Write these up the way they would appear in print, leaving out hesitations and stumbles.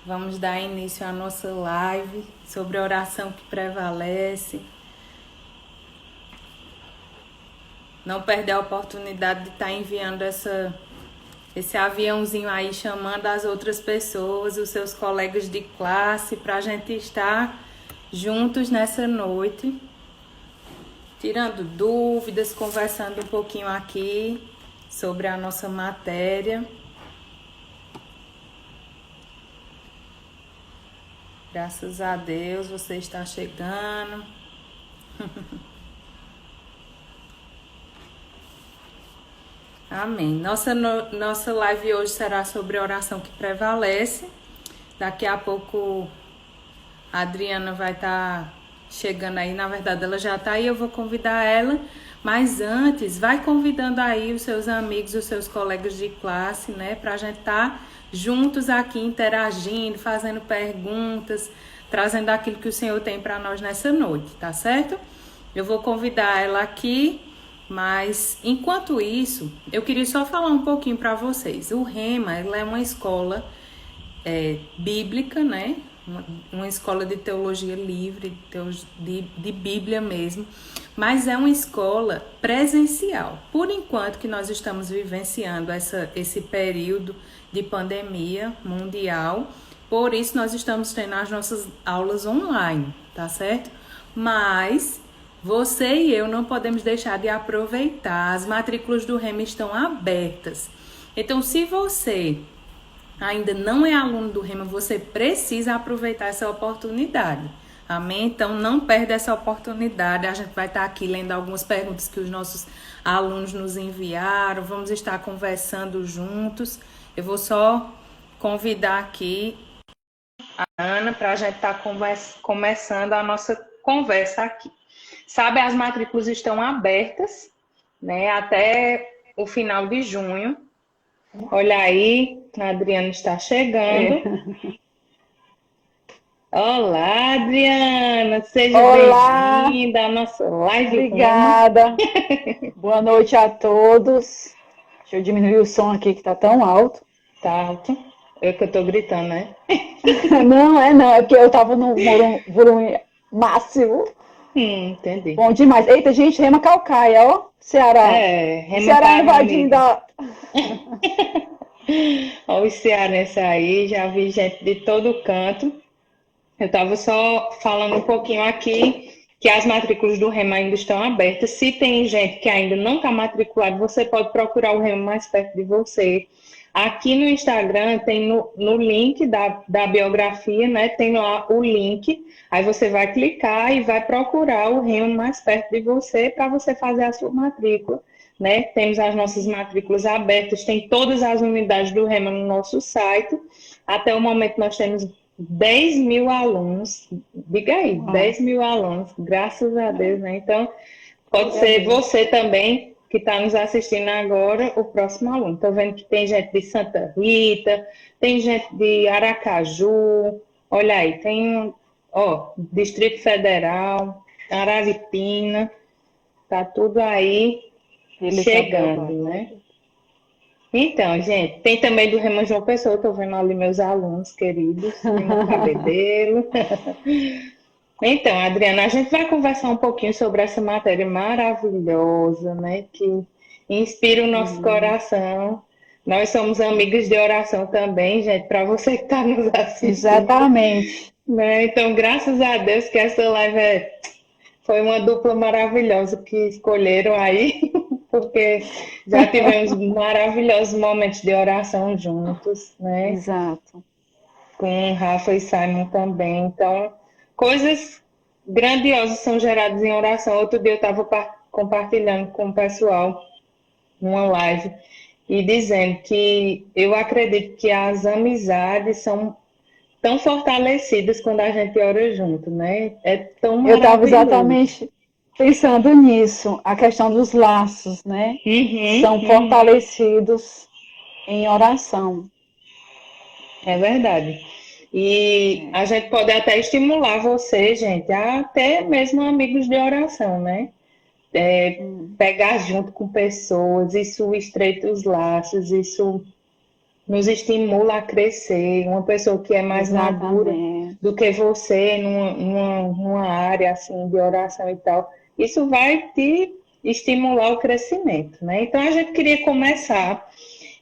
Vamos dar início à nossa live sobre a oração que prevalece. Não perder a oportunidade de estar enviando esse aviãozinho aí, chamando as outras pessoas, os seus colegas de classe, para a gente estar juntos nessa noite, tirando dúvidas, conversando um pouquinho aqui sobre a nossa matéria. Graças a Deus você está chegando. Amém. Nossa live hoje será sobre a oração que prevalece. Daqui a pouco a Adriana vai estar chegando aí. Na verdade, ela já está aí, eu vou convidar ela. Mas antes, vai convidando aí os seus amigos, os seus colegas de classe, né? Para a gente estar juntos aqui, interagindo, fazendo perguntas, trazendo aquilo que o Senhor tem para nós nessa noite, tá certo? Eu vou convidar ela aqui. Mas, enquanto isso, eu queria só falar um pouquinho para vocês. O Rema, ela é uma escola bíblica, né? Uma escola de teologia livre, de Bíblia mesmo. Mas é uma escola presencial. Por enquanto que nós estamos vivenciando esse período de pandemia mundial, por isso nós estamos tendo as nossas aulas online, tá certo? Mas você e eu não podemos deixar de aproveitar. As matrículas do Rema estão abertas. Então, se você ainda não é aluno do Rema, você precisa aproveitar essa oportunidade. Amém? Então, não perde essa oportunidade. A gente vai estar aqui lendo algumas perguntas que os nossos alunos nos enviaram. Vamos estar conversando juntos. Eu vou só convidar aqui a Ana para a gente estar começando a nossa conversa aqui. Sabe, as matrículas estão abertas, né, até o final de junho. Olha aí, a Adriana está chegando. Olá, Adriana, seja bem-vinda à nossa live. Obrigada. Boa noite a todos. Deixa eu diminuir o som aqui que está tão alto. Tá alto? É que eu estou gritando, né? Não, é porque eu estava no volume máximo. Entendi. Bom demais. Eita, gente, Rema Calcaia, ó. Ceará. Rema Ceará invadindo a... Olha os cearenses aí, já vi gente de todo canto. Eu estava só falando um pouquinho aqui que as matrículas do Rema ainda estão abertas. Se tem gente que ainda não está matriculado, você pode procurar o Rema mais perto de você. Aqui no Instagram tem no link da biografia, né? Tem lá o link. Aí você vai clicar e vai procurar o Rema mais perto de você para você fazer a sua matrícula, né? Temos as nossas matrículas abertas, tem todas as unidades do Rema no nosso site. Até o momento nós temos 10 mil alunos, diga aí, 10 mil alunos, graças a Deus, né? Então, pode ser você também que está nos assistindo agora, o próximo aluno. Estou vendo que tem gente de Santa Rita, tem gente de Aracaju, olha aí, tem, Distrito Federal, Araripina, tá tudo aí chegando, né? Então, gente, tem também do Rema João Pessoa, estou vendo ali meus alunos queridos, Rema Cabedelo. Então, Adriana, a gente vai conversar um pouquinho sobre essa matéria maravilhosa, né, que inspira o nosso coração. Nós somos amigas de oração também, gente, para você que está nos assistindo. Exatamente. Né? Então, graças a Deus que essa live foi uma dupla maravilhosa que escolheram aí, porque já tivemos maravilhosos momentos de oração juntos, né? Exato. Com Rafa e Simon também. Então, coisas grandiosas são geradas em oração. Outro dia eu estava compartilhando com o pessoal uma live e dizendo que eu acredito que as amizades são tão fortalecidas quando a gente ora junto, né? É tão maravilhoso. Eu estava exatamente pensando nisso, a questão dos laços, né? São fortalecidos em oração. É verdade. E a gente pode até estimular você, gente, a até mesmo amigos de oração, né? Pegar junto com pessoas, isso estreita os laços, isso nos estimula a crescer, uma pessoa que é mais madura Exatamente. do que você numa área assim de oração e tal, isso vai te estimular o crescimento, né? Então a gente queria começar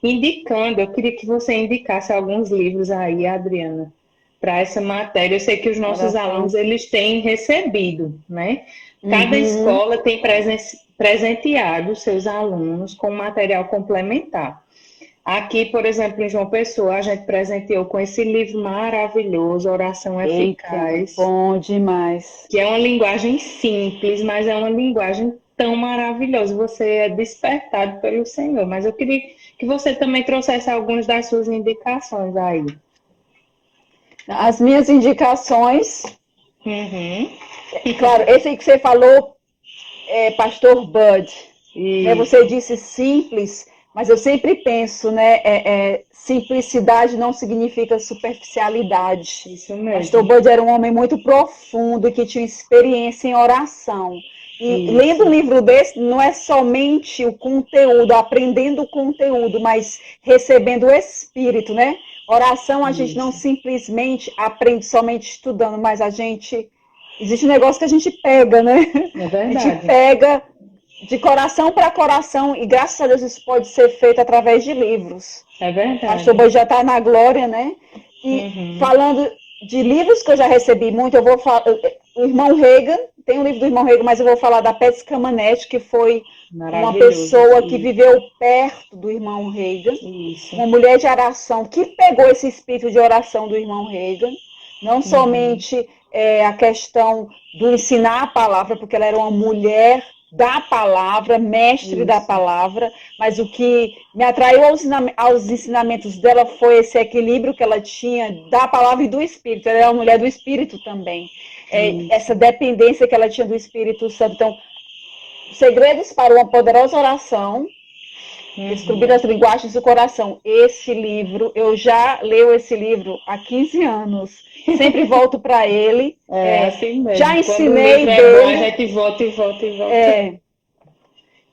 indicando, eu queria que você indicasse alguns livros aí, Adriana, para essa matéria. Eu sei que os nossos Oração. alunos eles têm recebido, né? Cada Uhum. escola tem presenteado os seus alunos com material complementar. Aqui, por exemplo, em João Pessoa, a gente presenteou com esse livro maravilhoso, Oração Eita, Eficaz, bom demais. que é uma linguagem simples, mas é uma linguagem tão maravilhosa. Você é despertado pelo Senhor. Mas eu queria que você também trouxesse algumas das suas indicações aí. As minhas indicações, Uhum. claro, esse aí que você falou, Pastor Bud, né? Você Isso, disse simples, mas eu sempre penso, né? Simplicidade não significa superficialidade. isso Pastor mesmo. Bud era um homem muito profundo que tinha experiência em oração. E lendo um Isso. livro desse, não é somente o conteúdo, aprendendo o conteúdo, mas recebendo o Espírito, né? Oração a gente não Isso. simplesmente aprende somente estudando, mas a gente. Existe um negócio que a gente pega, né? É A gente verdade. pega de coração para coração, e graças a Deus isso pode ser feito através de livros. É Pastor verdade. Boi já está na glória, né? E Uhum. falando de livros que eu já recebi muito, eu vou falar. O irmão Reagan, tem um livro do irmão Reagan, mas eu vou falar da Pets Camanete, que foi uma Maravilhoso. pessoa que viveu perto do irmão Reagan, Isso. uma mulher de oração que pegou esse espírito de oração do irmão Reagan, não Uhum. somente a questão do ensinar a palavra, porque ela era uma mulher da palavra, mestre da Isso. palavra, mas o que me atraiu aos ensinamentos dela foi esse equilíbrio que ela tinha da palavra e do Espírito. Ela era uma mulher do Espírito também. Essa Isso. dependência que ela tinha do Espírito Santo. Então, segredos para uma poderosa oração, descobrir Uhum. as linguagens do coração. Esse livro, eu já leio esse livro há 15 anos. Sempre volto para ele. É assim Já mesmo. Quando o ensinei livro é bom, a dele. gente volta e volta e volta.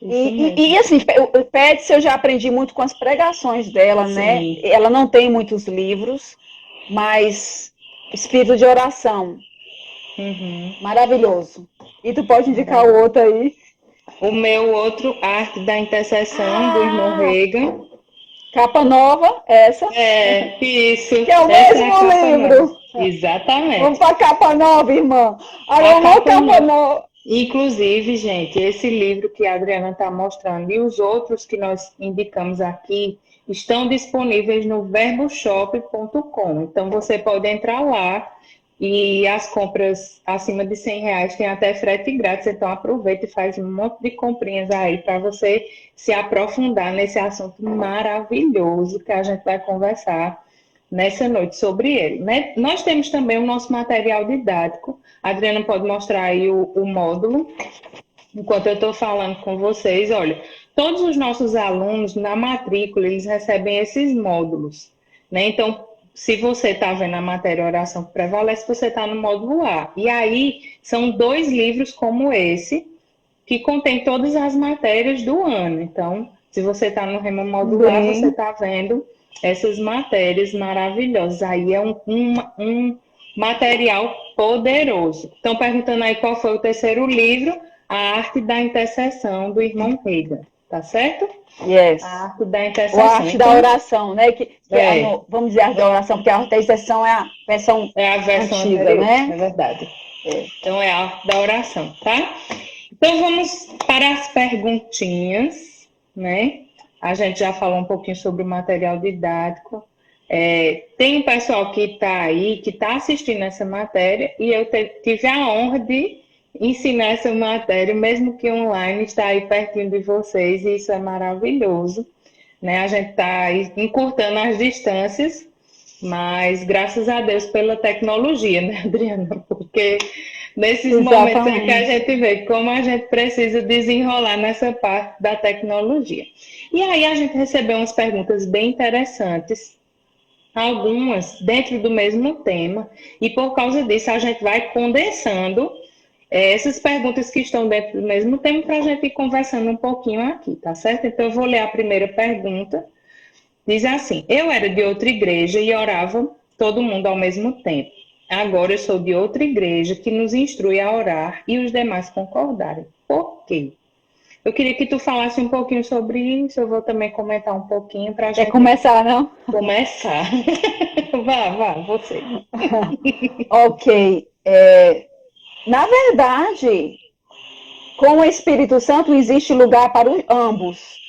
Isso mesmo. Assim, o Pets eu já aprendi muito com as pregações dela, né? Sim. Ela não tem muitos livros, mas espírito de oração, Uhum. maravilhoso. E tu pode indicar o Maravilha. outro aí? O meu outro, Arte da Intercessão, do irmão Ah, Reagan. capa nova, essa, É, isso. que é o Essa é a mesmo capa nova. livro. Vamos Exatamente. para a capa nova, irmã. A Agora, uma capa capa nova. nova. Inclusive, gente, esse livro que a Adriana está mostrando e os outros que nós indicamos aqui estão disponíveis no verboshop.com. Então, você pode entrar lá e as compras acima de R$ 100 tem até frete grátis. Então, aproveita e faz um monte de comprinhas aí para você se aprofundar nesse assunto maravilhoso que a gente vai conversar nessa noite sobre ele, né? Nós temos também o nosso material didático. A Adriana pode mostrar aí o módulo, enquanto eu estou falando com vocês. Olha, todos os nossos alunos na matrícula, eles recebem esses módulos, né? Então, se você está vendo a matéria Oração que Prevalece, você está no módulo A. E aí, são 2 livros como esse, que contém todas as matérias do ano. Então, se você está no Rema Modular, você Bem, está vendo essas matérias maravilhosas. Aí é um material poderoso. Estão perguntando aí qual foi o terceiro livro, A Arte da Intercessão, do irmão Reagan. Tá certo? A yes. Arte da O a Intercessão. arte da Então, oração, né? Vamos dizer arte da oração, porque a arte da intercessão é a versão é a versão antiga, anterior, né? é verdade. É. Então, é a arte da oração, tá? Então vamos para as perguntinhas, né? A gente já falou um pouquinho sobre o material didático. Tem um pessoal que está aí, que está assistindo essa matéria, e eu tive a honra de ensinar essa matéria, mesmo que online, está aí pertinho de vocês, e isso é maravilhoso, né? A gente está encurtando as distâncias, mas graças a Deus pela tecnologia, né, Adriana? Porque nesses momentos é que a Exatamente. gente vê como a gente precisa desenrolar nessa parte da tecnologia. E aí a gente recebeu umas perguntas bem interessantes, algumas dentro do mesmo tema, e por causa disso a gente vai condensando essas perguntas que estão dentro do mesmo tema para a gente ir conversando um pouquinho aqui, tá certo? Então eu vou ler a primeira pergunta, Diz assim: eu era de outra igreja e orava todo mundo ao mesmo tempo. Agora eu sou de outra igreja que nos instrui a orar e os demais concordarem. Por quê? Eu queria que tu falasse um pouquinho sobre isso. Eu vou também comentar um pouquinho para a Quer gente começar, não? começar. Vá, você. Ok. Na verdade, com o Espírito Santo existe lugar para ambos.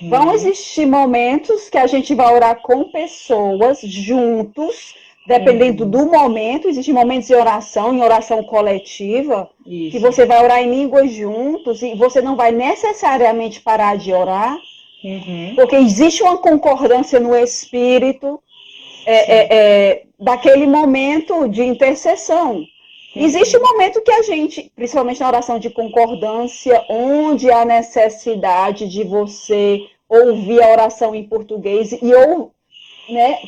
Vão existir momentos que a gente vai orar com pessoas juntos, dependendo do momento. Existem momentos de oração, em oração coletiva, Isso. que você vai orar em línguas juntos e você não vai necessariamente parar de orar, porque existe uma concordância no Espírito daquele momento de intercessão. Existe um momento que a gente, principalmente na oração de concordância, onde há necessidade de você ouvir a oração em português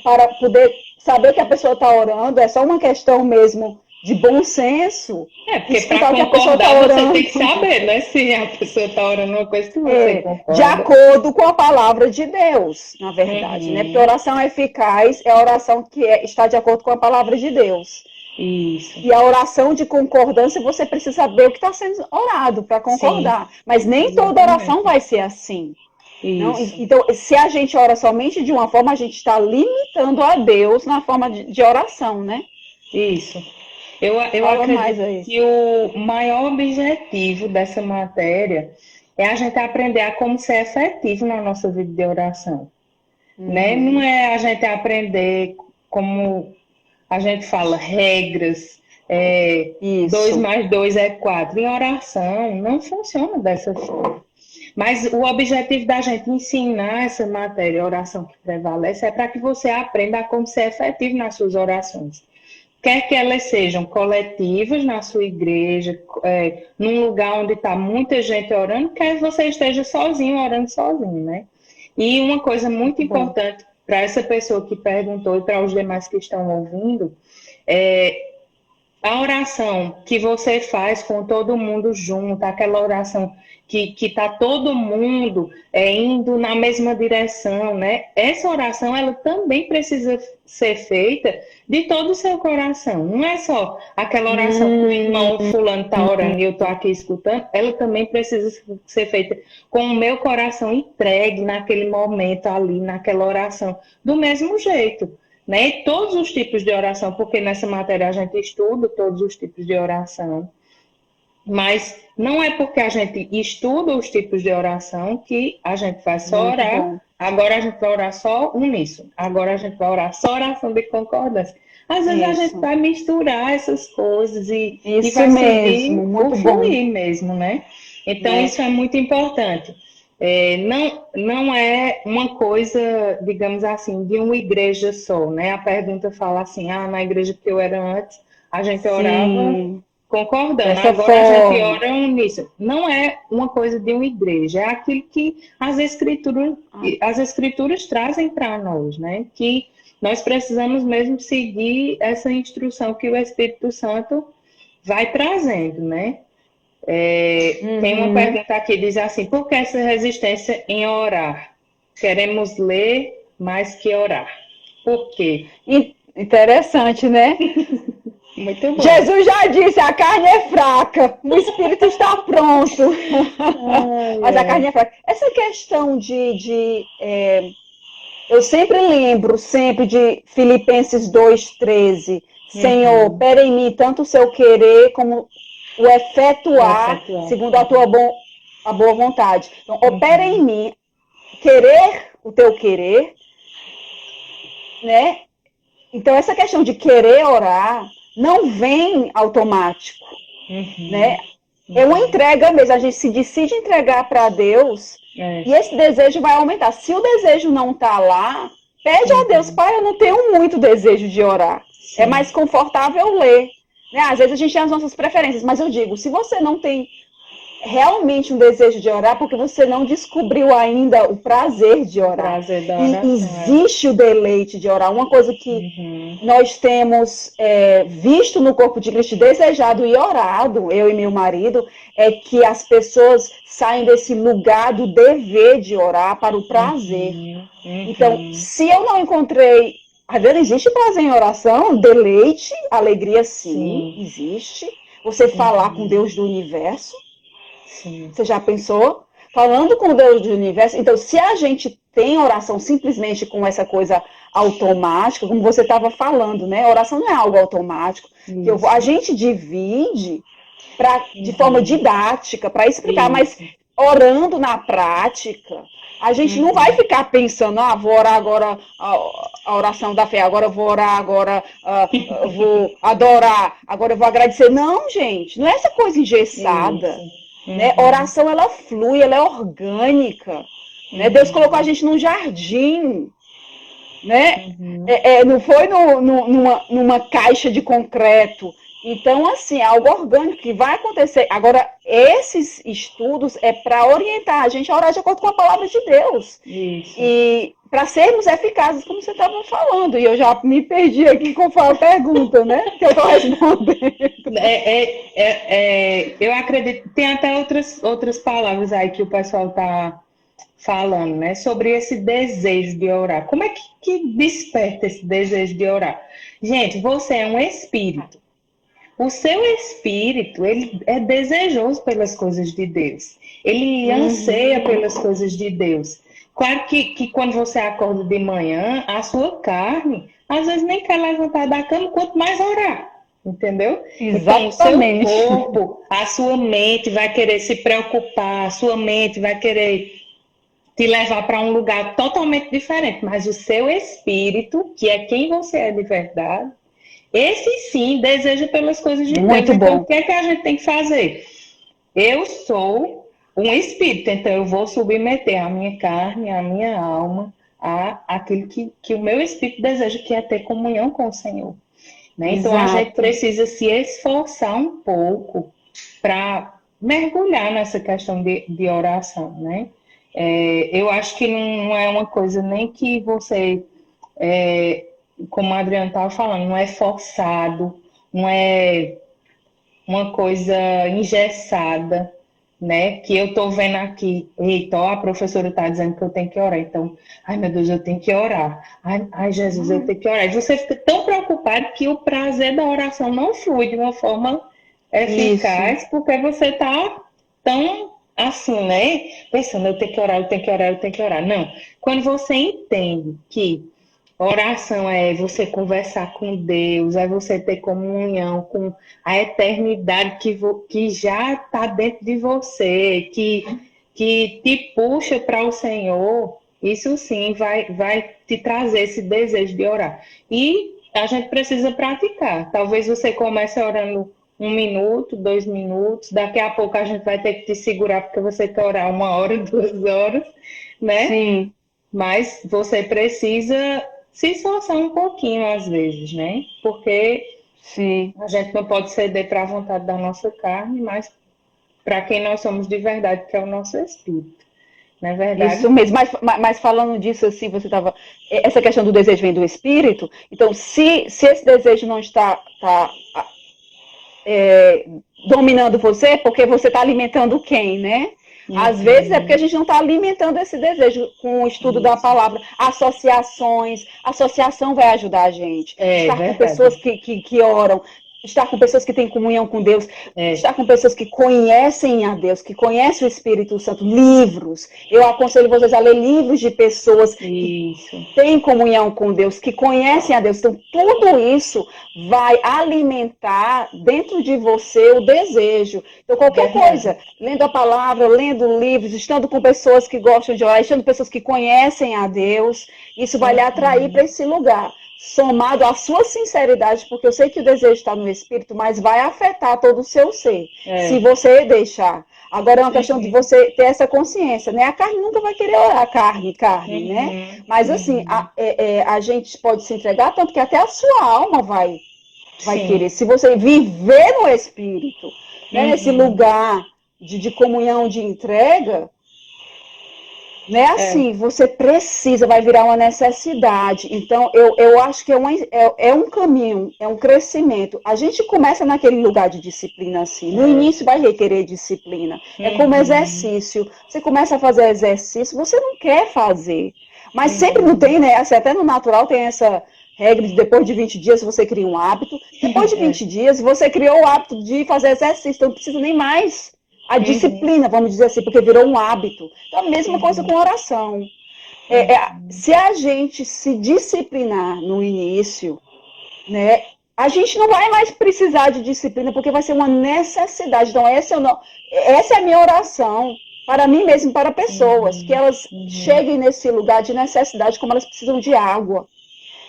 para poder saber o que a pessoa está orando, é só uma questão mesmo de bom senso. Porque para concordar você tem que saber, né? Se a pessoa está orando uma coisa que você concorda. De acordo com a palavra de Deus, na verdade, né? Porque a oração eficaz é a oração que está de acordo com a palavra de Deus. Isso. E a oração de concordância, você precisa saber o que está sendo orado para concordar. Sim, mas nem toda oração vai ser assim. Não? Então, se a gente ora somente de uma forma, a gente está limitando a Deus na forma de oração, né? Isso. Eu acredito que o maior objetivo dessa matéria é a gente aprender a como ser efetivo na nossa vida de oração. Né? Não é a gente aprender como a gente fala regras, 2 mais 2 é 4. Em oração não funciona dessa forma. Mas o objetivo da gente ensinar essa matéria, oração que prevalece, é para que você aprenda a como ser efetivo nas suas orações. Quer que elas sejam coletivas na sua igreja, num lugar onde está muita gente orando, quer que você esteja sozinho, orando sozinho, né? E uma coisa muito importante para essa pessoa que perguntou e para os demais que estão ouvindo, a oração que você faz com todo mundo junto, aquela oração que está todo mundo indo na mesma direção, né? Essa oração, ela também precisa ser feita de todo o seu coração. Não é só aquela oração que o irmão fulano está orando e eu estou aqui escutando, ela também precisa ser feita com o meu coração entregue naquele momento ali, naquela oração, do mesmo jeito. Né? Todos os tipos de oração, porque nessa matéria a gente estuda todos os tipos de oração, mas não é porque a gente estuda os tipos de oração que a gente vai só orar, agora a gente vai orar só uníssono, agora a gente vai orar só oração de concordância. Às vezes a gente vai misturar essas coisas e vai seguir o fluir mesmo, né? Então isso é muito importante. Não é uma coisa, digamos assim, de uma igreja só, né? A pergunta fala assim, na igreja que eu era antes, a gente orava concordando, agora a gente ora nisso. Não é uma coisa de uma igreja, é aquilo que as escrituras trazem para nós, né? Que nós precisamos mesmo seguir essa instrução que o Espírito Santo vai trazendo, né? Tem uma pergunta aqui, diz assim, por que essa resistência em orar? Queremos ler mais que orar. Por quê? Interessante, né? Muito bom. Jesus já disse, a carne é fraca, o espírito está pronto. Mas a carne é fraca. Essa questão eu sempre lembro de Filipenses 2,13. Senhor, opera em mim tanto o seu querer como o efetuar, segundo a tua boa vontade. Então, opera em mim, o teu querer, né? Então, essa questão de querer orar não vem automático, né? É uma entrega mesmo, a gente se decide entregar para Deus e esse desejo vai aumentar. Se o desejo não está lá, pede a Deus, Pai, eu não tenho muito desejo de orar. Sim. É mais confortável ler. Né? Às vezes a gente tem as nossas preferências, mas eu digo, se você não tem realmente um desejo de orar, porque você não descobriu ainda o prazer de orar. Prazer da oração. E existe o deleite de orar. Uma coisa que nós temos visto no corpo de Cristo, desejado e orado, eu e meu marido, é que as pessoas saem desse lugar do dever de orar para o prazer. Então, se eu não encontrei... existe prazer em oração? Deleite, alegria, sim. Existe. Você falar com Deus do universo. Sim. Você já pensou? Falando com Deus do universo. Então, se a gente tem oração simplesmente com essa coisa automática, como você estava falando, né? Oração não é algo automático. A gente divide de forma didática, para explicar, mas orando na prática, a gente não vai ficar pensando, vou orar agora a oração da fé, agora eu vou orar, agora eu vou adorar, agora eu vou agradecer. Não, gente, não é essa coisa engessada. Né? Oração, ela flui, ela é orgânica. Né? Deus colocou a gente num jardim. Né? Não foi numa caixa de concreto. Então, assim, é algo orgânico que vai acontecer. Agora, esses estudos é para orientar a gente a orar de acordo com a palavra de Deus. Isso. E para sermos eficazes, como você estava falando. E eu já me perdi aqui conforme a pergunta, né? Que eu estou respondendo. Eu acredito, tem até outras palavras aí que o pessoal está falando, né? Sobre esse desejo de orar. Como é que desperta esse desejo de orar? Gente, você é um espírito. O seu espírito, ele é desejoso pelas coisas de Deus. Ele anseia pelas coisas de Deus. Claro que quando você acorda de manhã, a sua carne, às vezes nem quer levantar da cama, quanto mais orar. Entendeu? Exatamente. Então, o seu corpo, a sua mente vai querer se preocupar, a sua mente vai querer te levar para um lugar totalmente diferente. Mas o seu espírito, que é quem você é de verdade, esse sim deseja pelas coisas de Deus. Muito bom. Então, o que é que a gente tem que fazer? Eu sou um espírito, então eu vou submeter a minha carne, a minha alma, àquilo que o meu espírito deseja, que é ter comunhão com o Senhor. Né? Então, a gente precisa se esforçar um pouco para mergulhar nessa questão de oração, né? Eu acho que não é uma coisa nem que você... como a Adriana estava falando, não é forçado, não é uma coisa engessada, né? Que eu estou vendo aqui, eita, a professora está dizendo que eu tenho que orar, então, ai meu Deus, eu tenho que orar, ai Jesus, eu tenho que orar. E você fica tão preocupado que o prazer da oração não flui de uma forma eficaz, porque você está tão assim, né? Pensando, eu tenho que orar, eu tenho que orar, eu tenho que orar. Não, quando você entende que oração é você conversar com Deus, é você ter comunhão com a eternidade que já está dentro de você, que te puxa para o Senhor, isso sim vai te trazer esse desejo de orar. E a gente precisa praticar. Talvez você comece orando 1 minuto, 2 minutos, daqui a pouco a gente vai ter que te segurar porque você quer orar 1 hora, 2 horas, né? Sim. Mas você precisa se esforçar um pouquinho às vezes, né? Porque a gente não pode ceder para a vontade da nossa carne, mas para quem nós somos de verdade, que é o nosso espírito. Não é verdade? Isso mesmo. Mas falando disso, assim, você estava... Essa questão do desejo vem do espírito. Então, se esse desejo não está dominando você, porque você está alimentando quem, né? Às vezes é porque a gente não está alimentando esse desejo com o estudo da palavra. Associação vai ajudar a gente. Estar com pessoas que oram, estar com pessoas que têm comunhão com Deus, estar com pessoas que conhecem a Deus, que conhecem o Espírito Santo, livros. Eu aconselho vocês a ler livros de pessoas que têm comunhão com Deus, que conhecem a Deus. Então, tudo isso vai alimentar dentro de você o desejo. Então, qualquer coisa, lendo a palavra, lendo livros, estando com pessoas que gostam de orar, estando com pessoas que conhecem a Deus, isso vai lhe atrair para esse lugar. Somado à sua sinceridade, porque eu sei que o desejo está no espírito, mas vai afetar todo o seu ser, se você deixar. Agora é uma questão de você ter essa consciência, né? A carne nunca vai querer orar, carne, né? Mas assim, a gente pode se entregar tanto que até a sua alma vai querer. Se você viver no espírito, né? Nesse lugar de comunhão, de entrega, não é assim, você precisa, vai virar uma necessidade. Então, eu acho que é um caminho, é um crescimento. A gente começa naquele lugar de disciplina assim. No início vai requerer disciplina. É como exercício. Você começa a fazer exercício, você não quer fazer. Mas sempre não tem, né? Assim, até no natural tem essa regra de depois de 20 dias você cria um hábito. Depois de 20 dias você criou o hábito de fazer exercício, então não precisa nem mais. A disciplina, vamos dizer assim, porque virou um hábito. Então, a mesma coisa com oração. Se a gente se disciplinar no início, né, a gente não vai mais precisar de disciplina, porque vai ser uma necessidade. Então, essa é a minha oração para mim mesmo, para pessoas, que elas cheguem nesse lugar de necessidade, como elas precisam de água.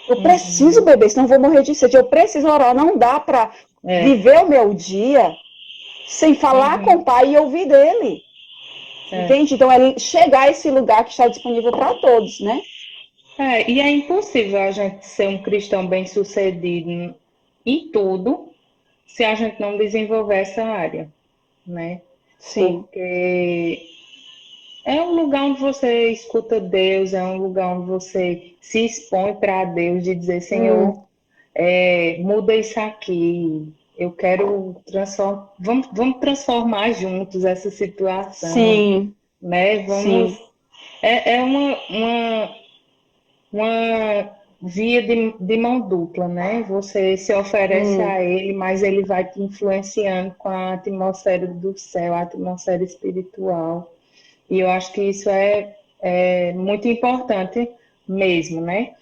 Eu preciso beber, senão eu vou morrer de sede. Eu preciso orar. Não dá para viver o meu dia sem falar com o Pai e ouvir dele. Entende? Então, é chegar a esse lugar que está disponível para todos, né? E é impossível a gente ser um cristão bem-sucedido em tudo se a gente não desenvolver essa área, né? Sim. Porque é um lugar onde você escuta Deus, é um lugar onde você se expõe para Deus, de dizer, Senhor, muda isso aqui, eu quero vamos transformar juntos essa situação. Sim. Né? Sim. É uma via de mão dupla, né? Você se oferece a ele, mas ele vai te influenciando com a atmosfera do céu, a atmosfera espiritual. E eu acho que isso é muito importante mesmo, né?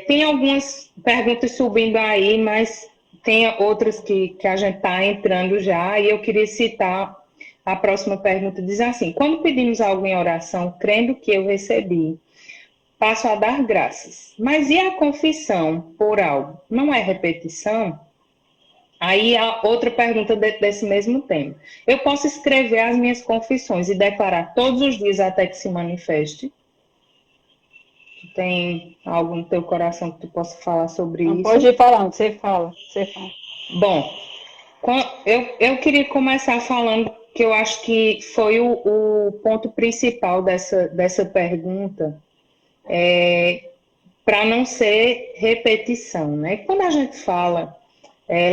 Tem algumas perguntas subindo aí, mas tem outras que a gente está entrando já, e eu queria citar a próxima pergunta. Diz assim: quando pedimos algo em oração, crendo que eu recebi, passo a dar graças. Mas e a confissão por algo? Não é repetição? Aí a outra pergunta desse mesmo tema. Eu posso escrever as minhas confissões e declarar todos os dias até que se manifeste? Tu tem algo no teu coração que tu possa falar sobre isso? Pode ir falando, você fala. Bom, eu queria começar falando que eu acho que foi o ponto principal dessa pergunta, para não ser repetição, né? Quando a gente fala,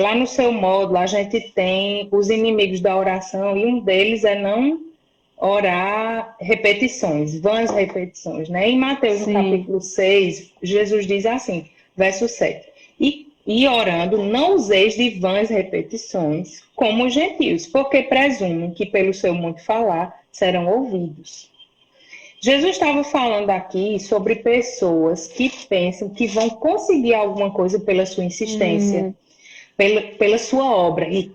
lá no seu módulo, a gente tem os inimigos da oração, e um deles é não orar repetições, vãs repetições, né? Em Mateus, no capítulo 6, Jesus diz assim, verso 7, e orando, não useis de vãs repetições, como os gentios, porque presumem que pelo seu muito falar serão ouvidos. Jesus estava falando aqui sobre pessoas que pensam que vão conseguir alguma coisa pela sua insistência, pela sua obra. E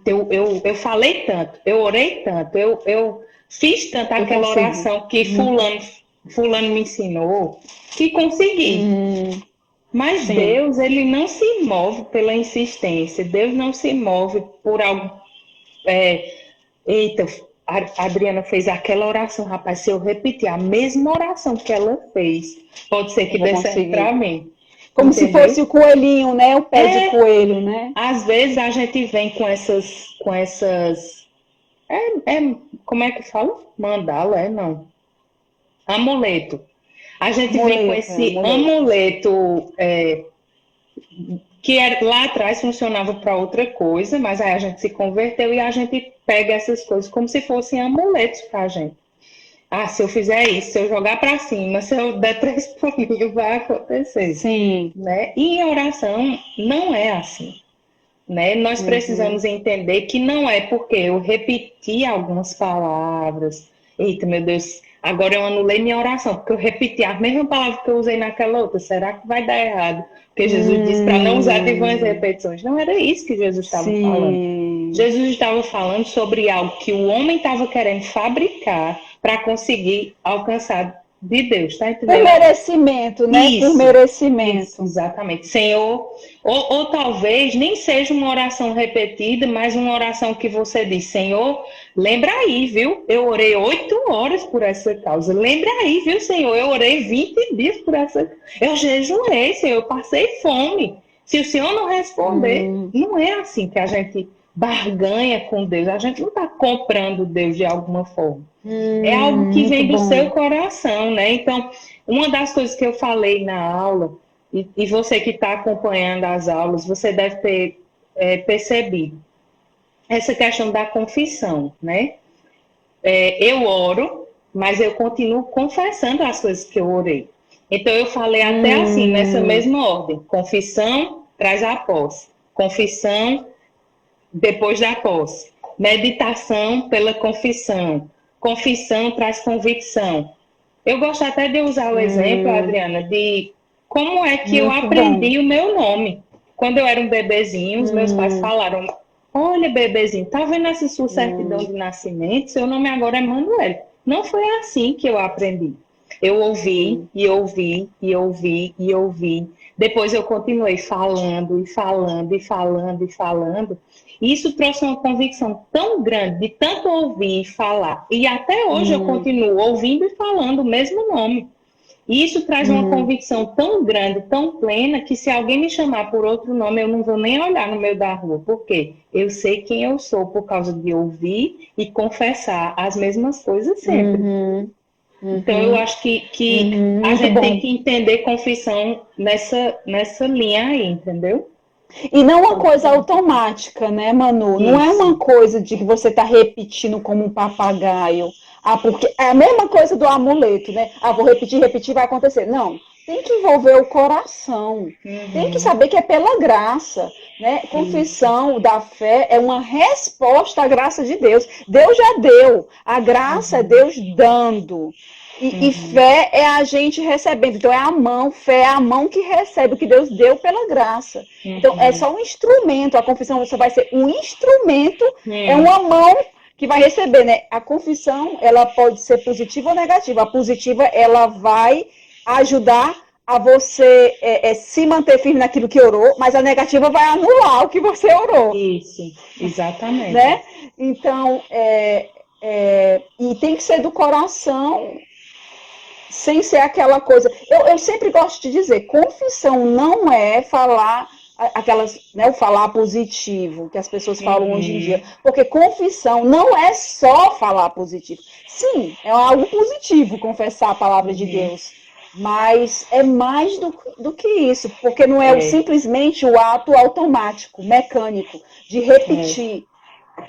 eu falei tanto, eu orei tanto, eu fiz tanto aquela oração que fulano me ensinou, que consegui. Mas Deus, ele não se move pela insistência. Deus não se move por algo... Eita, a Adriana fez aquela oração, rapaz, se eu repetir a mesma oração que ela fez, pode ser que dê certo para mim. Como se fosse o coelhinho, né? O pé de coelho, né? Às vezes a gente vem com essas como é que fala? Mandala, não. Amuleto. A gente vem com esse amuleto que lá atrás funcionava para outra coisa, mas aí a gente se converteu e a gente pega essas coisas como se fossem amuletos para a gente. Se eu fizer isso, se eu jogar para cima, se eu der 3 pulinhos, vai acontecer. Sim. Né? E em oração não é assim. Né? Nós precisamos entender que não é porque eu repeti algumas palavras, eita, meu Deus, agora eu anulei minha oração, porque eu repeti a mesma palavra que eu usei naquela outra, será que vai dar errado? Porque Jesus disse para não usar divãs repetições. Não era isso que Jesus estava falando. Jesus estava falando sobre algo que o homem estava querendo fabricar para conseguir alcançar de Deus, tá entendendo? Por merecimento, né? Isso, por merecimento. Isso, exatamente. Senhor, ou talvez nem seja uma oração repetida, mas uma oração que você diz, Senhor, lembra aí, viu? Eu orei 8 horas por essa causa. Lembra aí, viu, Senhor? Eu orei 20 dias por essa... Eu jejuei, Senhor, eu passei fome. Se o Senhor não responder, não é assim que a gente barganha com Deus. A gente não está comprando Deus de alguma forma. É algo que vem do seu coração, né? Então, uma das coisas que eu falei na aula, e você que está acompanhando as aulas, você deve ter percebido essa questão da confissão, né? Eu oro, mas eu continuo confessando as coisas que eu orei. Então, eu falei até assim, nessa mesma ordem. Confissão traz a posse. Confissão depois da posse. Meditação pela confissão. Confissão traz convicção. Eu gosto até de usar o exemplo, Adriana, de como é que eu aprendi o meu nome. Quando eu era um bebezinho, os meus pais falaram: olha, bebezinho, tá vendo essa sua certidão de nascimento? Seu nome agora é Manuel. Não foi assim que eu aprendi. Eu ouvi, e ouvi, e ouvi, e ouvi. Depois eu continuei falando, e falando, e falando, e falando. E isso trouxe uma convicção tão grande, de tanto ouvir e falar. E até hoje eu continuo ouvindo e falando o mesmo nome. E isso traz uma convicção tão grande, tão plena, que se alguém me chamar por outro nome, eu não vou nem olhar no meio da rua. Por quê? Eu sei quem eu sou por causa de ouvir e confessar as mesmas coisas sempre. Então, eu acho que a gente tem que entender confissão nessa linha aí, entendeu? E não uma coisa automática, né, Manu? Não é uma coisa de que você está repetindo como um papagaio. Porque é a mesma coisa do amuleto, né? Vou repetir, vai acontecer. Não, tem que envolver o coração. Tem que saber que é pela graça, né? Confissão da fé é uma resposta à graça de Deus. Deus já deu. A graça é Deus dando. E fé é a gente recebendo. Então, fé é a mão que recebe o que Deus deu pela graça. Então, é só um instrumento. A confissão só vai ser um instrumento, é uma mão que vai receber, né? A confissão, ela pode ser positiva ou negativa. A positiva, ela vai ajudar a você se manter firme naquilo que orou, mas a negativa vai anular o que você orou. Isso, exatamente. Né? Então, e tem que ser do coração, sem ser aquela coisa. Eu sempre gosto de dizer, confissão não é falar o falar positivo que as pessoas falam hoje em dia, porque confissão não é só falar positivo. Sim, é algo positivo confessar a palavra de Deus, mas é mais do que isso, porque não é simplesmente o ato automático, mecânico, de repetir,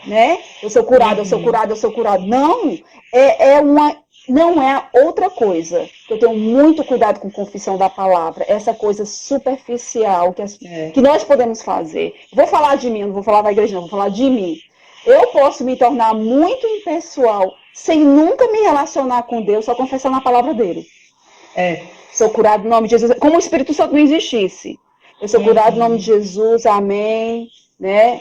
né? Eu sou curado, eu sou curado, eu sou curado. Não, não é outra coisa. Eu tenho muito cuidado com confissão da palavra. Essa coisa superficial que nós podemos fazer. Vou falar de mim, não vou falar da igreja, não, vou falar de mim. Eu posso me tornar muito impessoal sem nunca me relacionar com Deus, só confessando a palavra dele. Sou curado no nome de Jesus. Como o Espírito Santo não existisse. Eu sou curado no nome de Jesus, amém. Né?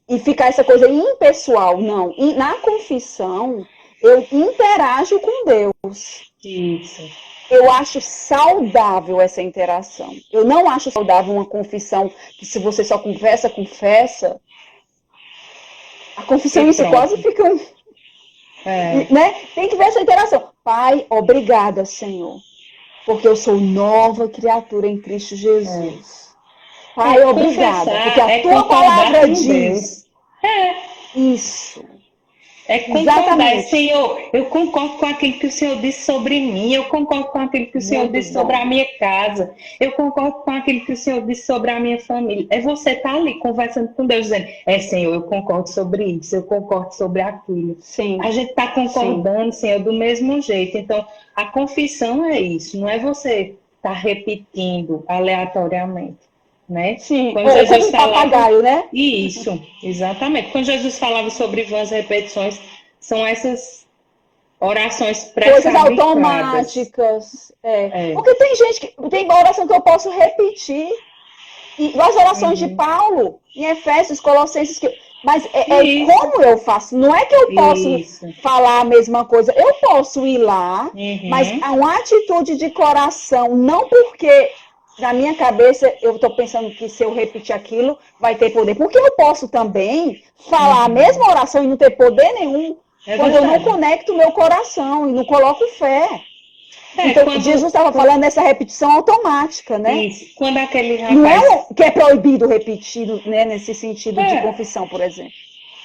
E ficar essa coisa impessoal. Não. E na confissão, eu interajo com Deus. Isso. Eu acho saudável essa interação. Eu não acho saudável uma confissão que se você só confessa, a confissão isso quase fica né? Tem que ver essa interação. Pai, obrigada, Senhor, porque eu sou nova criatura em Cristo Jesus. Pai, obrigada, porque a tua palavra diz. Isso. Concordar, Senhor, eu concordo com aquilo que o Senhor disse sobre mim, eu concordo com aquilo que o Senhor disse sobre a minha casa, eu concordo com aquilo que o Senhor disse sobre a minha família. Você estar ali conversando com Deus, dizendo, Senhor, eu concordo sobre isso, eu concordo sobre aquilo. Sim. A gente está concordando, Senhor, do mesmo jeito. Então, a confissão é isso, não é você estar repetindo aleatoriamente. Né? Sim, quando Jesus falava, papagaio, né? Isso, exatamente. Quando Jesus falava sobre vãs repetições, são essas orações coisas automáticas. Porque tem gente que tem oração que eu posso repetir. E as orações de Paulo, em Efésios, Colossenses, mas como eu faço? Não é que eu posso falar a mesma coisa. Eu posso ir lá, mas há uma atitude de coração, não porque na minha cabeça, eu estou pensando que se eu repetir aquilo, vai ter poder. Porque eu posso também falar a mesma oração e não ter poder nenhum, quando eu não conecto o meu coração e não coloco fé. Então, Jesus estava falando nessa repetição automática, né? Isso. Quando aquele rapaz... Não é que é proibido repetir, né, nesse sentido de confissão, por exemplo.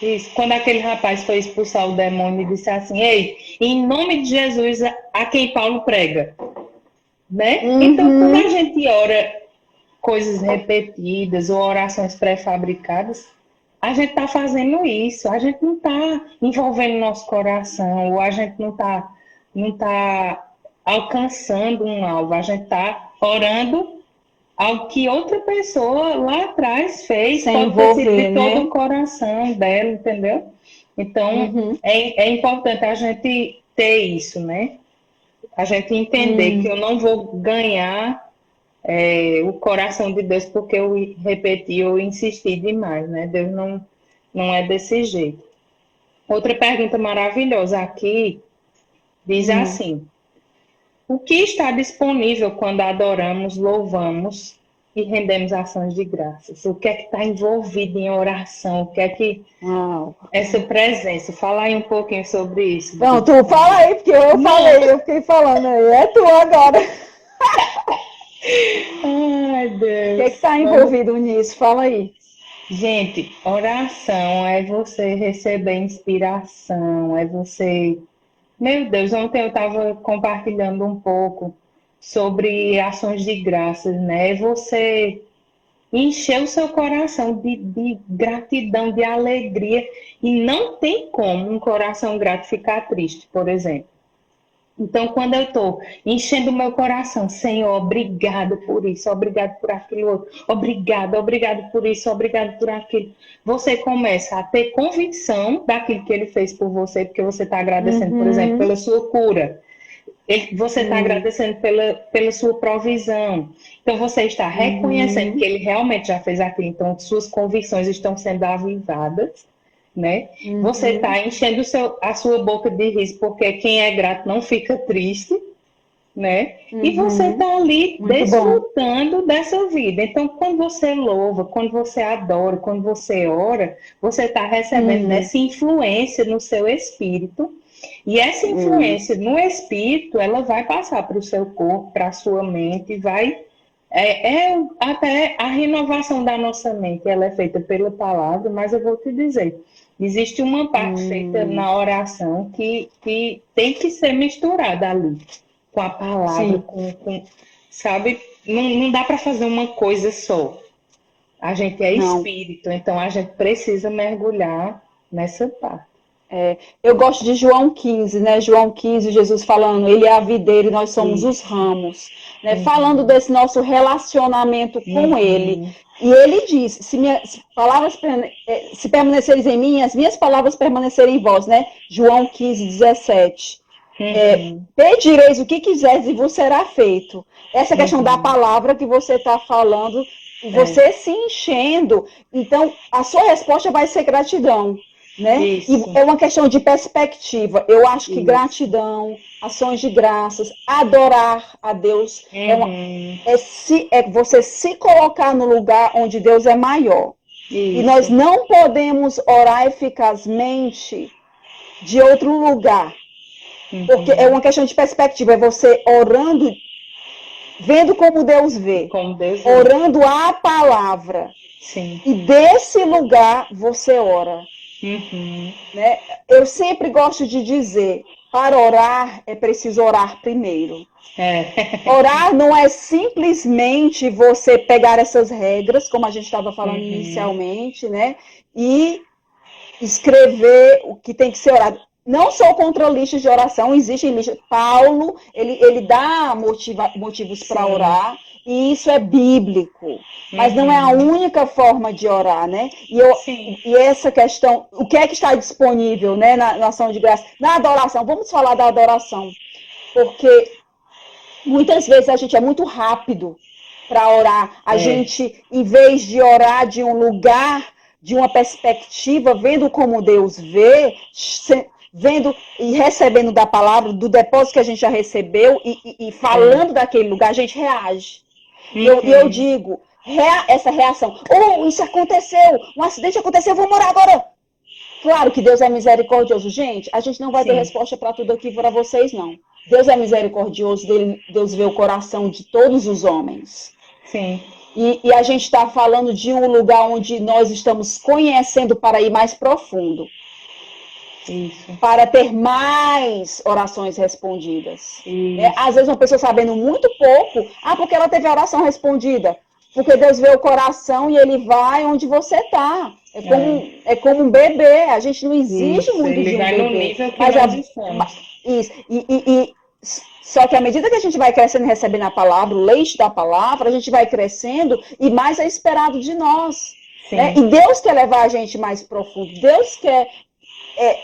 Isso. Quando aquele rapaz foi expulsar o demônio e disse assim, ei, em nome de Jesus, a quem Paulo prega. Né? Então, quando a gente ora coisas repetidas ou orações pré-fabricadas, a gente está fazendo isso. A gente não está envolvendo nosso coração, ou a gente não tá alcançando um alvo. A gente está orando ao que outra pessoa lá atrás fez, sem pode envolver, ter sido de né? todo o coração dela, entendeu? Então, é importante a gente ter isso, né? A gente entender que eu não vou ganhar o coração de Deus porque eu repeti ou insisti demais, né? Deus não é desse jeito. Outra pergunta maravilhosa aqui diz assim: o que está disponível quando adoramos, louvamos e rendemos ações de graças? O que é que está envolvido em oração? O que é que essa presença? Fala aí um pouquinho sobre isso. Não, tu fala aí, porque eu fiquei falando aí. É tu agora. Ai, Deus. O que está envolvido nisso? Fala aí. Gente, oração é você receber inspiração, é você... Meu Deus, ontem eu estava compartilhando um pouco sobre ações de graças, né? É você encher o seu coração de gratidão, de alegria, e não tem como um coração grato ficar triste, por exemplo. Então, quando eu estou enchendo o meu coração, Senhor, obrigado por isso, obrigado por aquilo outro, obrigado por isso, obrigado por aquilo. Você começa a ter convicção daquilo que ele fez por você, porque você está agradecendo, por exemplo, pela sua cura. Você está agradecendo pela sua provisão. Então, você está reconhecendo que ele realmente já fez aquilo. Então, suas convicções estão sendo avivadas. Né? Você está enchendo a sua boca de riso, porque quem é grato não fica triste, né? E você está ali desfrutando dessa vida. Então, quando você louva, quando você adora, quando você ora, você está recebendo essa influência no seu espírito. E essa influência no espírito, ela vai passar para o seu corpo, para a sua mente, vai... até a renovação da nossa mente, ela é feita pela palavra, mas eu vou te dizer, existe uma parte feita na oração que tem que ser misturada ali, com a palavra, sabe? Não dá para fazer uma coisa só. A gente é espírito, então a gente precisa mergulhar nessa parte. Eu gosto de João 15, né? João 15, Jesus falando, ele é a videira e nós somos os ramos, né? Falando desse nosso relacionamento com ele. E ele diz, se permaneceres em mim, as minhas palavras permanecerem em vós, né? João 15, 17. Pedireis o que quiseres e vos será feito. Essa questão da palavra que você está falando, você se enchendo, então a sua resposta vai ser gratidão. Né? E é uma questão de perspectiva. Eu acho que gratidão, ações de graças, adorar a Deus é você se colocar no lugar onde Deus é maior. E nós não podemos orar eficazmente de outro lugar. Porque é uma questão de perspectiva. É você orando, vendo como Deus vê. Orando a palavra. Sim. E desse lugar você ora. Né? Eu sempre gosto de dizer, para orar é preciso orar primeiro. Orar não é simplesmente você pegar essas regras, como a gente estava falando inicialmente, né? E escrever o que tem que ser orado. Não sou contra listas de oração, existem listas. Paulo, ele dá motivos para orar, e isso é bíblico. Mas não é a única forma de orar, né? E essa questão, o que é que está disponível, né, na ação de graça? Na adoração, vamos falar da adoração. Porque muitas vezes a gente é muito rápido para orar. A gente, em vez de orar de um lugar, de uma perspectiva, vendo como Deus vê, vendo e recebendo da palavra, do depósito que a gente já recebeu e falando daquele lugar, a gente reage. E eu digo, essa reação, isso aconteceu, um acidente aconteceu, vamos orar agora. Claro que Deus é misericordioso. Gente, a gente não vai ter resposta para tudo aqui para vocês, não. Deus é misericordioso, Deus vê o coração de todos os homens. Sim. E a gente está falando de um lugar onde nós estamos conhecendo para ir mais profundo. Isso. Para ter mais orações respondidas. Às vezes uma pessoa sabendo muito pouco, porque ela teve a oração respondida. Porque Deus vê o coração e ele vai onde você está. É como um bebê. A gente não exige muito de um bebê. No nível que nós estamos. Isso. Só que à medida que a gente vai crescendo e recebendo a palavra, o leite da palavra, a gente vai crescendo e mais é esperado de nós. Né? E Deus quer levar a gente mais profundo. Deus quer...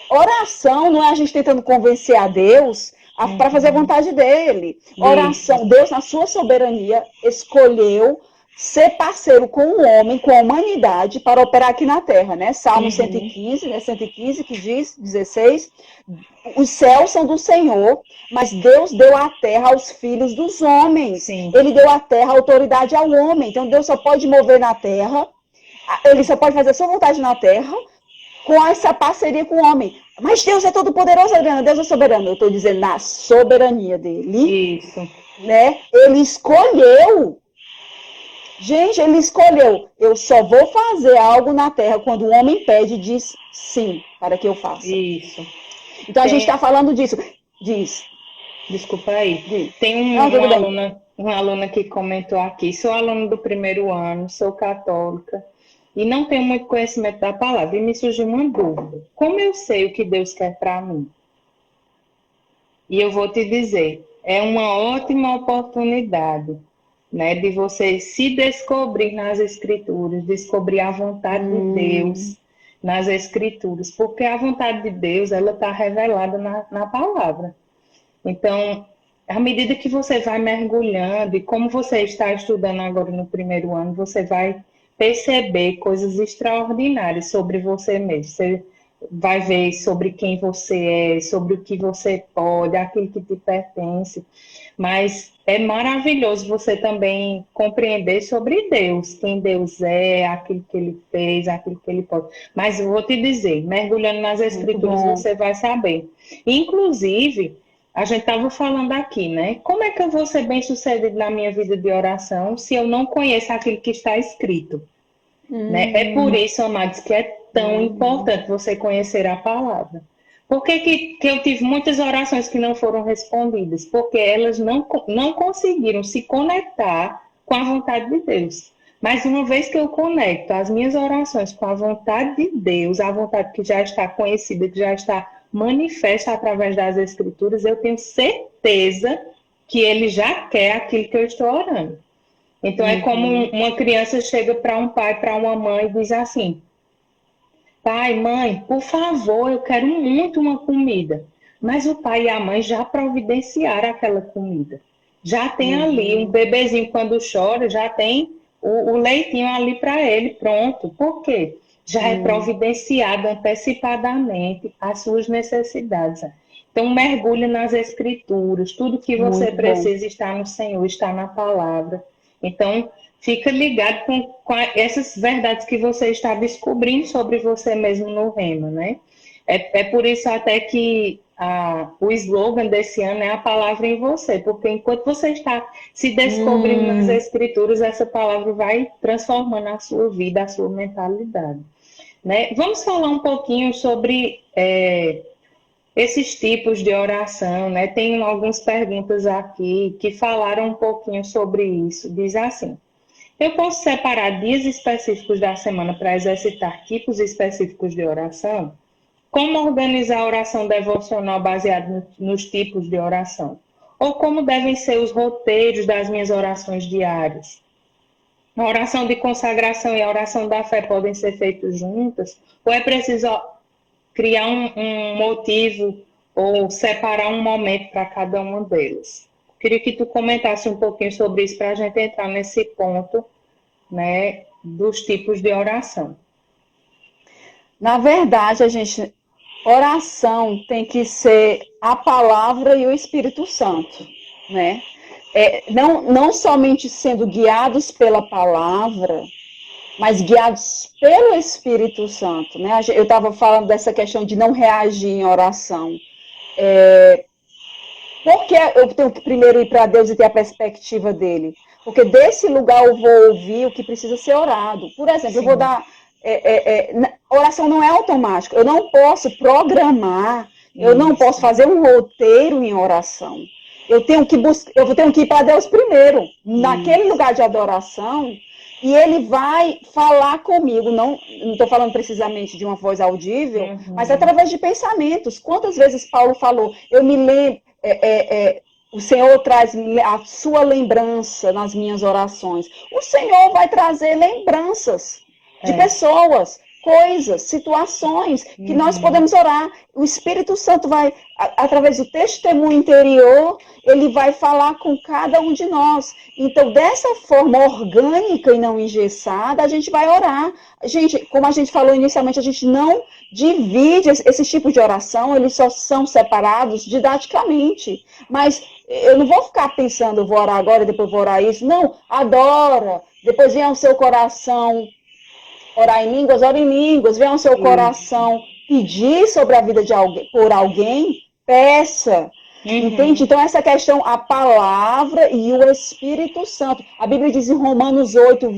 oração não é a gente tentando convencer a Deus para fazer a vontade dele. Oração, Deus, na sua soberania, escolheu ser parceiro com o homem, com a humanidade, para operar aqui na Terra, né? Salmo 115, né? 115, que diz, 16, os céus são do Senhor, mas Deus deu a terra aos filhos dos homens. Sim. Ele deu a terra, a autoridade ao homem. Então, Deus só pode mover na terra, ele só pode fazer a sua vontade na terra, com essa parceria com o homem. Mas Deus é todo poderoso, Adriana, Deus é soberano. Eu estou dizendo na soberania dele. Isso. Né? Ele escolheu. Gente, ele escolheu. Eu só vou fazer algo na terra quando o homem pede e diz sim, para que eu faça. Isso. Então a gente está falando disso. Desculpa aí. Tem uma aluna que comentou aqui. Sou aluna do 1º ano, sou católica. E não tenho muito conhecimento da palavra. E me surgiu uma dúvida. Como eu sei o que Deus quer para mim? E eu vou te dizer, é uma ótima oportunidade, né, de você se descobrir nas Escrituras, descobrir a vontade de Deus nas Escrituras. Porque a vontade de Deus, ela está revelada na palavra. Então, à medida que você vai mergulhando, e como você está estudando agora no 1º ano, você vai perceber coisas extraordinárias sobre você mesmo. Você vai ver sobre quem você é, sobre o que você pode, aquilo que te pertence. Mas é maravilhoso você também compreender sobre Deus, quem Deus é, aquilo que Ele fez, aquilo que Ele pode. Mas eu vou te dizer, mergulhando nas Escrituras, você vai saber. Inclusive, a gente estava falando aqui, né? Como é que eu vou ser bem-sucedido na minha vida de oração se eu não conheço aquilo que está escrito? Né? É por isso, amados, que é tão importante você conhecer a palavra. Por que eu tive muitas orações que não foram respondidas? Porque elas não conseguiram se conectar com a vontade de Deus. Mas uma vez que eu conecto as minhas orações com a vontade de Deus, a vontade que já está conhecida, que já está manifesta através das Escrituras, eu tenho certeza que Ele já quer aquilo que eu estou orando. Então, é como uma criança chega para um pai, para uma mãe e diz assim: pai, mãe, por favor, eu quero muito uma comida. Mas o pai e a mãe já providenciaram aquela comida. Já tem ali um bebezinho quando chora, já tem o leitinho ali para ele, pronto. Por quê? Já é providenciado antecipadamente as suas necessidades. Então, mergulhe nas Escrituras. Tudo que você precisa está no Senhor, está na palavra. Então, fica ligado com essas verdades que você está descobrindo sobre você mesmo no Rema, né? É por isso até que o slogan desse ano é a palavra em você, porque enquanto você está se descobrindo nas Escrituras, essa palavra vai transformando a sua vida, a sua mentalidade. Né? Vamos falar um pouquinho sobre esses tipos de oração, né? Tem algumas perguntas aqui que falaram um pouquinho sobre isso. Diz assim: eu posso separar dias específicos da semana para exercitar tipos específicos de oração? Como organizar a oração devocional baseada nos tipos de oração? Ou como devem ser os roteiros das minhas orações diárias? A oração de consagração e a oração da fé podem ser feitas juntas? Ou é preciso criar um motivo ou separar um momento para cada uma delas? Queria que tu comentasse um pouquinho sobre isso para a gente entrar nesse ponto, né, dos tipos de oração. Na verdade, oração tem que ser a palavra e o Espírito Santo, né? Não somente sendo guiados pela palavra, mas guiados pelo Espírito Santo, né? Eu estava falando dessa questão de não reagir em oração. Por que eu tenho que primeiro ir para Deus e ter a perspectiva dele? Porque desse lugar eu vou ouvir o que precisa ser orado. Por exemplo, Sim. eu vou dar... oração não é automática. Eu não posso programar, eu não posso fazer um roteiro em oração. Eu tenho que ir para Deus primeiro, naquele lugar de adoração, e ele vai falar comigo. Não estou falando precisamente de uma voz audível, mas através de pensamentos. Quantas vezes Paulo falou, eu me lembro... o Senhor traz a sua lembrança nas minhas orações. O Senhor vai trazer lembranças de pessoas, coisas, situações que nós podemos orar. O Espírito Santo vai, através do testemunho interior, ele vai falar com cada um de nós. Então, dessa forma orgânica e não engessada, a gente vai orar. Gente, como a gente falou inicialmente, a gente não divide esse tipo de oração, eles só são separados didaticamente. Mas eu não vou ficar pensando, eu vou orar agora e depois vou orar isso. Não, adora. Depois vem ao seu coração orar em línguas, ora em línguas. Vem ao seu coração pedir sobre a vida de alguém, por alguém, peça. Entende? Então, essa questão, a palavra e o Espírito Santo. A Bíblia diz em Romanos 8,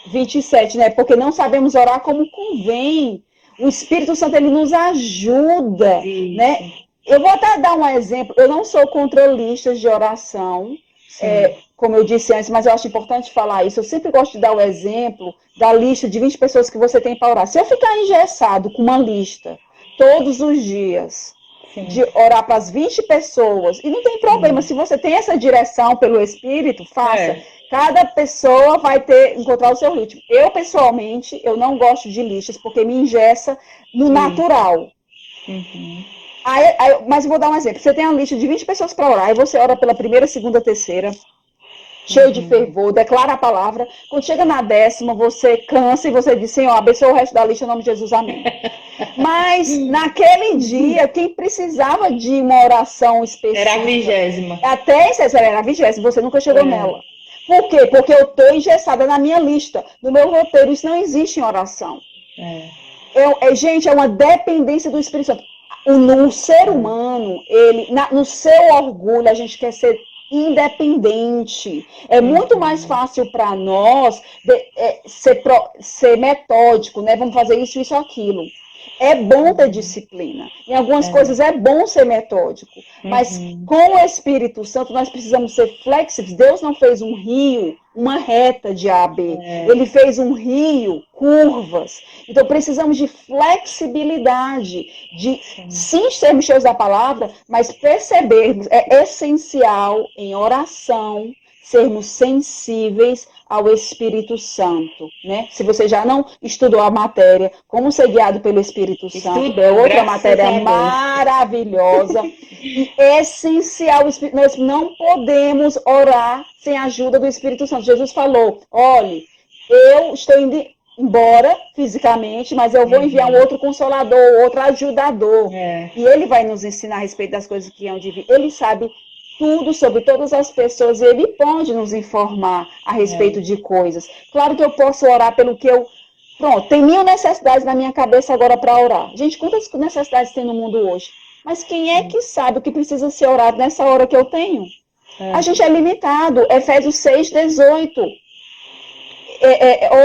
27, né? Porque não sabemos orar como convém. O Espírito Santo, ele nos ajuda, né? Eu vou até dar um exemplo. Eu não sou contra listas de oração, como eu disse antes, mas eu acho importante falar isso. Eu sempre gosto de dar o exemplo da lista de 20 pessoas que você tem para orar. Se eu ficar engessado com uma lista todos os dias, de orar para as 20 pessoas, e não tem problema, se você tem essa direção pelo Espírito, faça. Cada pessoa vai encontrar o seu ritmo. Eu, pessoalmente, eu não gosto de listas, porque me engessa no natural. Mas eu vou dar um exemplo. Você tem uma lista de 20 pessoas para orar, aí você ora pela primeira, segunda, terceira, cheio de fervor, declara a palavra. Quando chega na 10ª, você cansa e você diz, Senhor, abençoa o resto da lista em nome de Jesus, amém. Mas naquele dia, quem precisava de uma oração específica... Era a 20ª. Até essa era a 20ª, você nunca chegou nela. Por quê? Porque eu estou engessada na minha lista, no meu roteiro. Isso não existe em oração. Gente, é uma dependência do Espírito Santo. No ser humano, no seu orgulho, a gente quer ser independente. É muito mais fácil para nós ser metódico, né? Vamos fazer isso, isso, aquilo. É bom ter disciplina. Em algumas coisas é bom ser metódico. Mas com o Espírito Santo nós precisamos ser flexíveis. Deus não fez um rio, uma reta de A a B. Ele fez um rio, curvas. Então precisamos de flexibilidade, de sim sermos cheios da palavra, mas percebermos, é essencial em oração, sermos sensíveis ao Espírito Santo, né? Se você já não estudou a matéria, como ser guiado pelo Espírito Santo, é outra matéria maravilhosa e essencial. Nós não podemos orar sem a ajuda do Espírito Santo. Jesus falou, olhe, eu estou indo embora fisicamente, mas eu vou enviar um outro consolador, outro ajudador. E ele vai nos ensinar a respeito das coisas que hão de vir. Ele sabe tudo sobre todas as pessoas, e ele pode nos informar a respeito de coisas. Claro que eu posso orar pelo que eu... Pronto, tem 1000 necessidades na minha cabeça agora para orar. Gente, quantas necessidades tem no mundo hoje? Mas quem é que sabe o que precisa ser orado nessa hora que eu tenho? A gente é limitado. Efésios 6:18.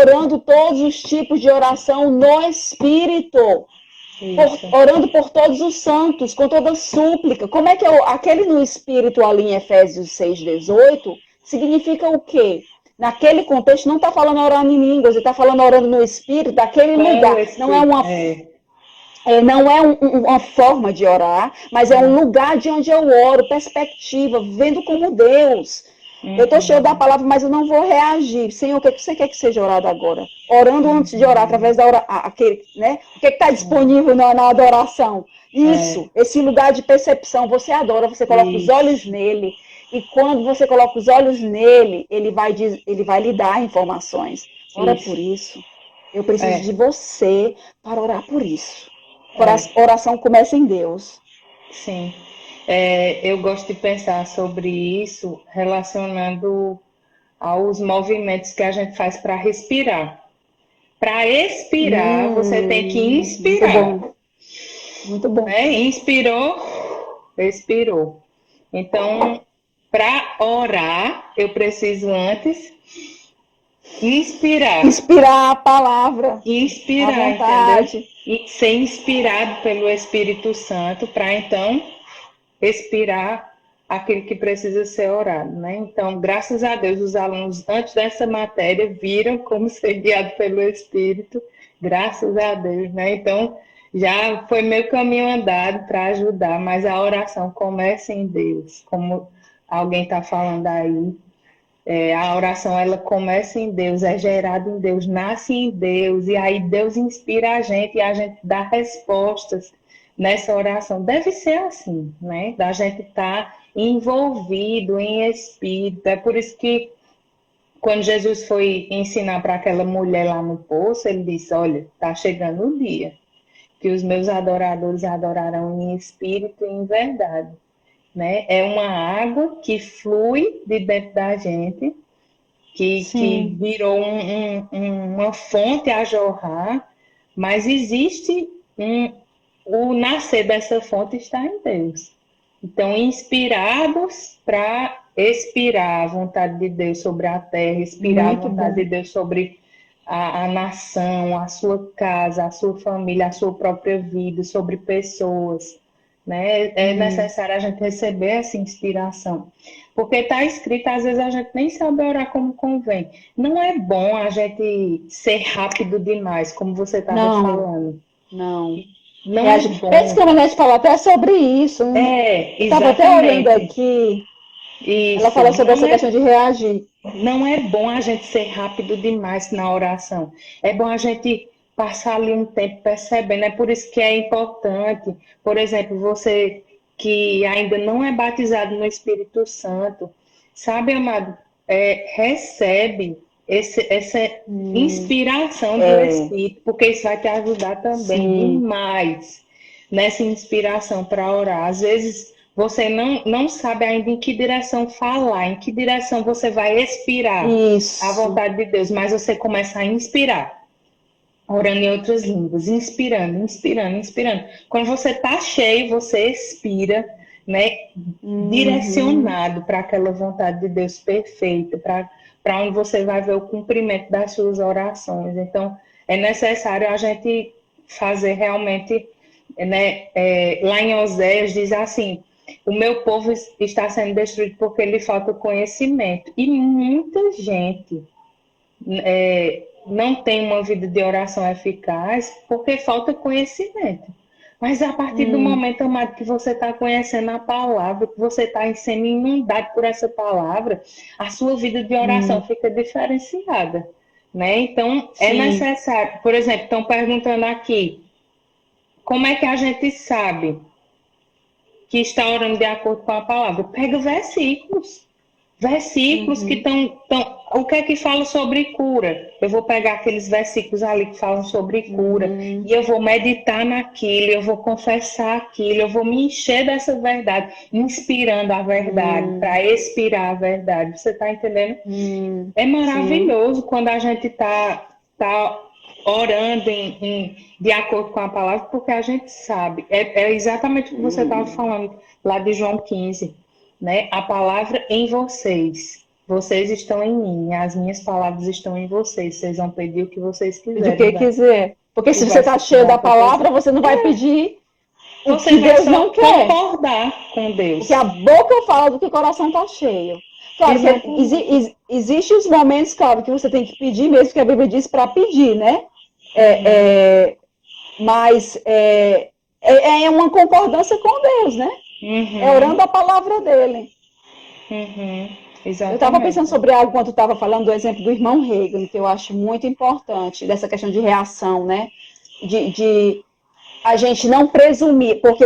Orando todos os tipos de oração no Espírito. Orando por todos os santos, com toda súplica. Como é que aquele no Espírito ali em Efésios 6:18 significa o quê? Naquele contexto não está falando orando em línguas, ele está falando orando no Espírito, daquele lugar. Não é uma forma de orar, mas é um lugar de onde eu oro, perspectiva, vendo como Deus. Eu estou cheio da palavra, mas eu não vou reagir. Senhor, o que você quer que seja orado agora? Orando antes de orar, através da oração, né? O que está disponível na adoração? Isso, esse lugar de percepção. Você adora, você coloca os olhos nele. E quando você coloca os olhos nele, ele vai lhe dar informações. Ora por isso. Eu preciso de você para orar por isso. Oração começa em Deus. Sim. Eu gosto de pensar sobre isso relacionando aos movimentos que a gente faz para respirar. Para expirar, você tem que inspirar. Muito bom. Inspirou, expirou. Então, para orar, eu preciso antes inspirar. Inspirar a palavra. Inspirar, à vontade. entendeu? E ser inspirado pelo Espírito Santo para então expirar aquilo que precisa ser orado, né? Então, graças a Deus, os alunos, antes dessa matéria, viram como ser guiado pelo Espírito, graças a Deus, né? Então, já foi meu caminho andado para ajudar, mas a oração começa em Deus, como alguém está falando aí. A oração, ela começa em Deus, é gerada em Deus, nasce em Deus, e aí Deus inspira a gente e a gente dá respostas nessa oração. Deve ser assim, né? Da gente estar envolvido em espírito. É por isso que quando Jesus foi ensinar para aquela mulher lá no poço, ele disse, olha, está chegando o dia que os meus adoradores adorarão em espírito e em verdade. Né? É uma água que flui de dentro da gente, que virou uma fonte a jorrar, mas existe o nascer dessa fonte está em Deus. Então, inspirados para expirar a vontade de Deus sobre a terra, expirar a vontade de Deus sobre a nação, a sua casa, a sua família, a sua própria vida, sobre pessoas. Né? É necessário a gente receber essa inspiração. Porque está escrito, às vezes a gente nem sabe orar como convém. Não é bom a gente ser rápido demais, como você estava falando. Não. Não é bom. Pensa que a Nanete falou até sobre isso. Estava até olhando aqui. Isso. Ela falou sobre essa questão de reagir. Não é bom a gente ser rápido demais na oração. É bom a gente passar ali um tempo percebendo. É por isso que é importante, por exemplo, você que ainda não é batizado no Espírito Santo, sabe, amado, recebe essa inspiração do Espírito, porque isso vai te ajudar também demais nessa inspiração para orar. Às vezes você não sabe ainda em que direção falar, em que direção você vai expirar a vontade de Deus, mas você começa a inspirar, orando em outras línguas, inspirando, inspirando, inspirando. Quando você está cheio, você expira, né, direcionado para aquela vontade de Deus perfeita, para onde você vai ver o cumprimento das suas orações. Então, é necessário a gente fazer realmente, né, lá em Oséias diz assim, o meu povo está sendo destruído porque lhe falta conhecimento. E muita gente não tem uma vida de oração eficaz porque falta conhecimento. Mas a partir do momento, amado, que você está conhecendo a palavra, que você está sendo inundado por essa palavra, a sua vida de oração fica diferenciada. Né? Então, é necessário. Por exemplo, estão perguntando aqui, como é que a gente sabe que está orando de acordo com a palavra? Pega versículos que estão... O que é que fala sobre cura? Eu vou pegar aqueles versículos ali que falam sobre cura e eu vou meditar naquilo, eu vou confessar aquilo, eu vou me encher dessa verdade, inspirando a verdade, para expirar a verdade. Você está entendendo? É maravilhoso quando a gente está orando de acordo com a palavra, porque a gente sabe. É exatamente o que você estava falando lá de João 15. Né? A palavra em vocês. Vocês estão em mim, as minhas palavras estão em vocês. Vocês vão pedir o que vocês quiserem. O que quiser. Porque se você está cheio da palavra, você não vai pedir o que Deus não quer. Concordar com Deus. Porque a boca fala do que o coração está cheio. Claro, existem os momentos, claro, que você tem que pedir, mesmo que a Bíblia diz para pedir, né? Mas é uma concordância com Deus, né? É orando a palavra dele. Exatamente. Eu estava pensando sobre algo quando estava falando do exemplo do irmão Reagan, que eu acho muito importante, dessa questão de reação, né? De a gente não presumir, porque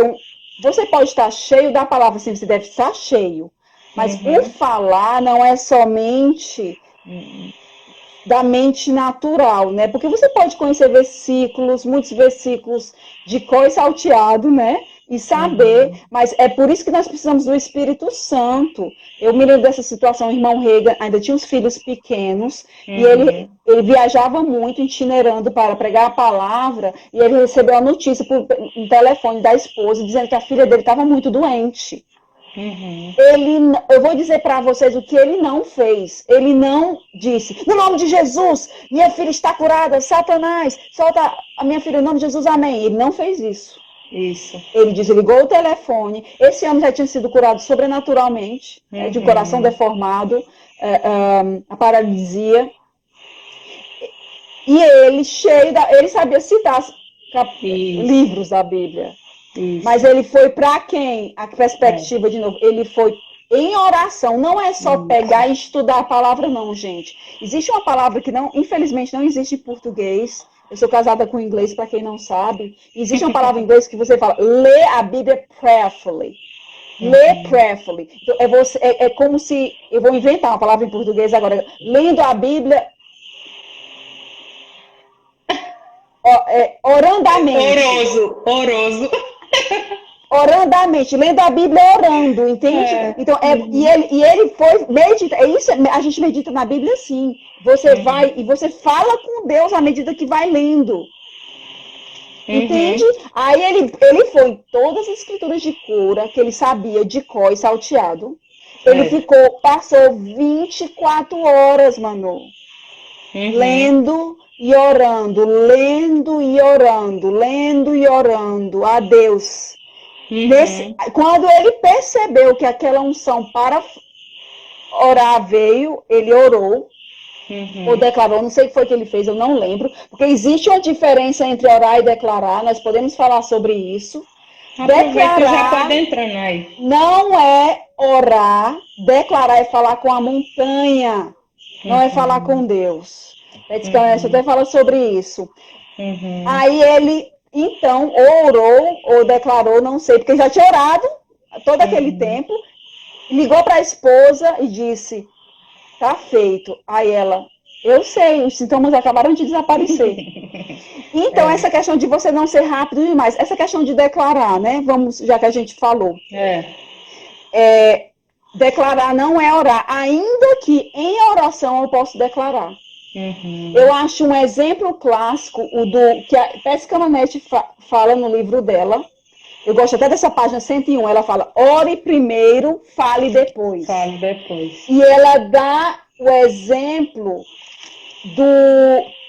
você pode estar cheio da palavra, assim, você deve estar cheio, mas o falar não é somente da mente natural, né? Porque você pode conhecer versículos, muitos versículos de cor e salteado, né? E saber, mas é por isso que nós precisamos do Espírito Santo. Eu me lembro dessa situação, o irmão Reagan ainda tinha uns filhos pequenos, e ele viajava muito, itinerando para pregar a palavra, e ele recebeu a notícia por um telefone da esposa, dizendo que a filha dele estava muito doente. Eu vou dizer para vocês o que ele não fez. Ele não disse, no nome de Jesus, minha filha está curada, Satanás, solta a minha filha, no nome de Jesus, amém. Ele não fez isso. Isso. Ele desligou o telefone. Esse homem já tinha sido curado sobrenaturalmente, de coração deformado, a paralisia. E ele, ele sabia citar livros da Bíblia. Isso. Mas ele foi para quem? A perspectiva, de novo, ele foi em oração. Não é só pegar e estudar a palavra, não, gente. Existe uma palavra que, não, infelizmente, não existe em português. Eu sou casada com inglês, para quem não sabe. Existe uma palavra em inglês que você fala, lê a Bíblia prayerfully. Lê prayerfully. Então, é como se, eu vou inventar uma palavra em português agora, lendo a Bíblia orandamente. Oroso. Orandamente, lendo a Bíblia orando, entende? Então, e ele foi medita. É isso, a gente medita na Bíblia assim. Você vai e você fala com Deus à medida que vai lendo. Entende? Aí ele foi em todas as escrituras de cura que ele sabia de cor e salteado. Ele passou 24 horas, Manu, lendo e orando, lendo e orando, lendo e orando a Deus. Quando ele percebeu que aquela unção para orar veio, ele orou, ou declarou, não sei o que foi que ele fez, eu não lembro, porque existe uma diferença entre orar e declarar, nós podemos falar sobre isso. Declarar já pode entrar aí. Não é orar, declarar é falar com a montanha, não é falar com Deus. Você até fala sobre isso. Aí ele, então, orou ou declarou, não sei, porque já tinha orado todo aquele tempo, ligou para a esposa e disse, tá feito. Aí ela, eu sei, os sintomas acabaram de desaparecer. Então, essa questão de você não ser rápido demais, essa questão de declarar, né? Vamos, já que a gente falou. Declarar não é orar, ainda que em oração eu posso declarar. Eu acho um exemplo clássico, que a Pesca Manete fala no livro dela. Eu gosto até dessa página 101. Ela fala, ore primeiro, fale depois. Fale depois. E ela dá o exemplo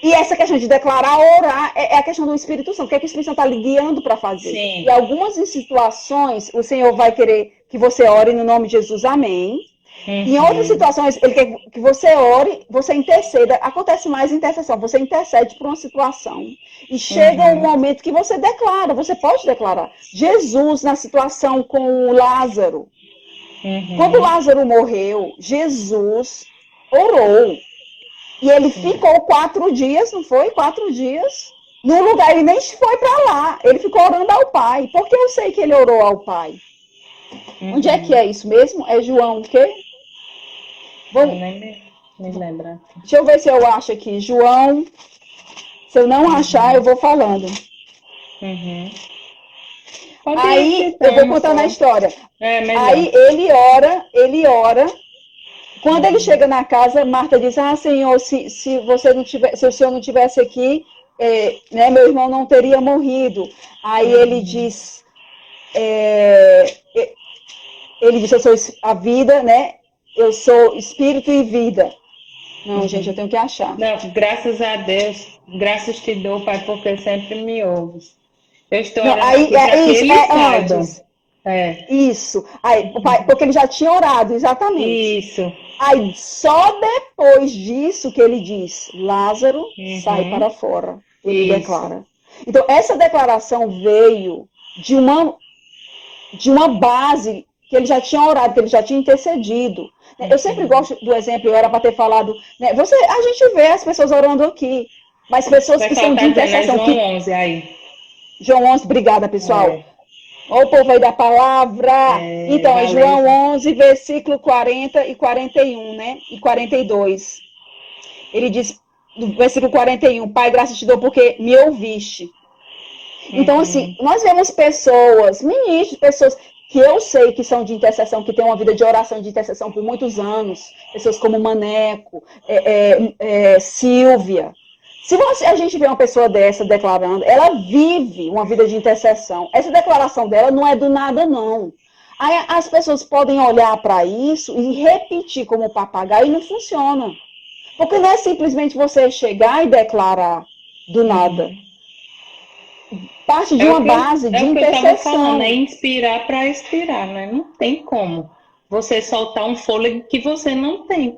e essa questão de declarar, orar, é a questão do Espírito Santo. O que é que o Espírito Santo está lhe guiando para fazer? Sim. E algumas situações, o Senhor vai querer que você ore no nome de Jesus, amém. Em outras situações, ele quer que você ore, você interceda. Acontece mais intercessão. Você intercede por uma situação. E chega um momento que você declara. Você pode declarar. Jesus, na situação com o Lázaro. Quando Lázaro morreu, Jesus orou. E ele ficou 4 dias, não foi? 4 dias. No lugar, ele nem foi para lá. Ele ficou orando ao Pai. Por que eu sei que ele orou ao Pai? Onde é que é isso mesmo? É João o quê? Nem lembro. Deixa eu ver se eu acho aqui. João, se eu não achar, eu vou falando. Aí, eu vou contando a história. Aí, ele ora. Quando ele chega na casa, Marta diz, Senhor, se o Senhor não tivesse aqui, né, meu irmão não teria morrido. Aí ele diz, eu sou a vida, né? Eu sou espírito e vida. Não, gente, eu tenho que achar. Não, graças a Deus, graças te dou, Pai, porque sempre me ouves. Eu estou orando aqui para que ele saiba. Isso. Aí, o pai, porque ele já tinha orado, exatamente. Isso. Aí, só depois disso que ele diz, Lázaro, sai para fora. Ele declara. Então, essa declaração veio de uma base que ele já tinha orado, que ele já tinha intercedido. Eu sempre gosto do exemplo, eu era para ter falado, né? A gente vê as pessoas orando aqui, mas pessoas que são de intercessão. João 11 aí. João 11, obrigada, pessoal. Olha o povo aí da palavra. Então, é João 11, versículo 40 e 41, né? E 42. Ele diz, no versículo 41, Pai, graças te dou porque me ouviste. Então, assim, nós vemos pessoas, ministros, pessoas que eu sei que são de intercessão, que têm uma vida de oração de intercessão por muitos anos, pessoas como Maneco, Silvia. Se a gente vê uma pessoa dessa declarando, ela vive uma vida de intercessão. Essa declaração dela não é do nada, não. Aí as pessoas podem olhar para isso e repetir como papagaio e não funciona. Porque não é simplesmente você chegar e declarar do nada. Parte de uma base de É o que eu estava falando, intercessão. é inspirar para expirar, né? Não tem como você soltar um fôlego que você não tem,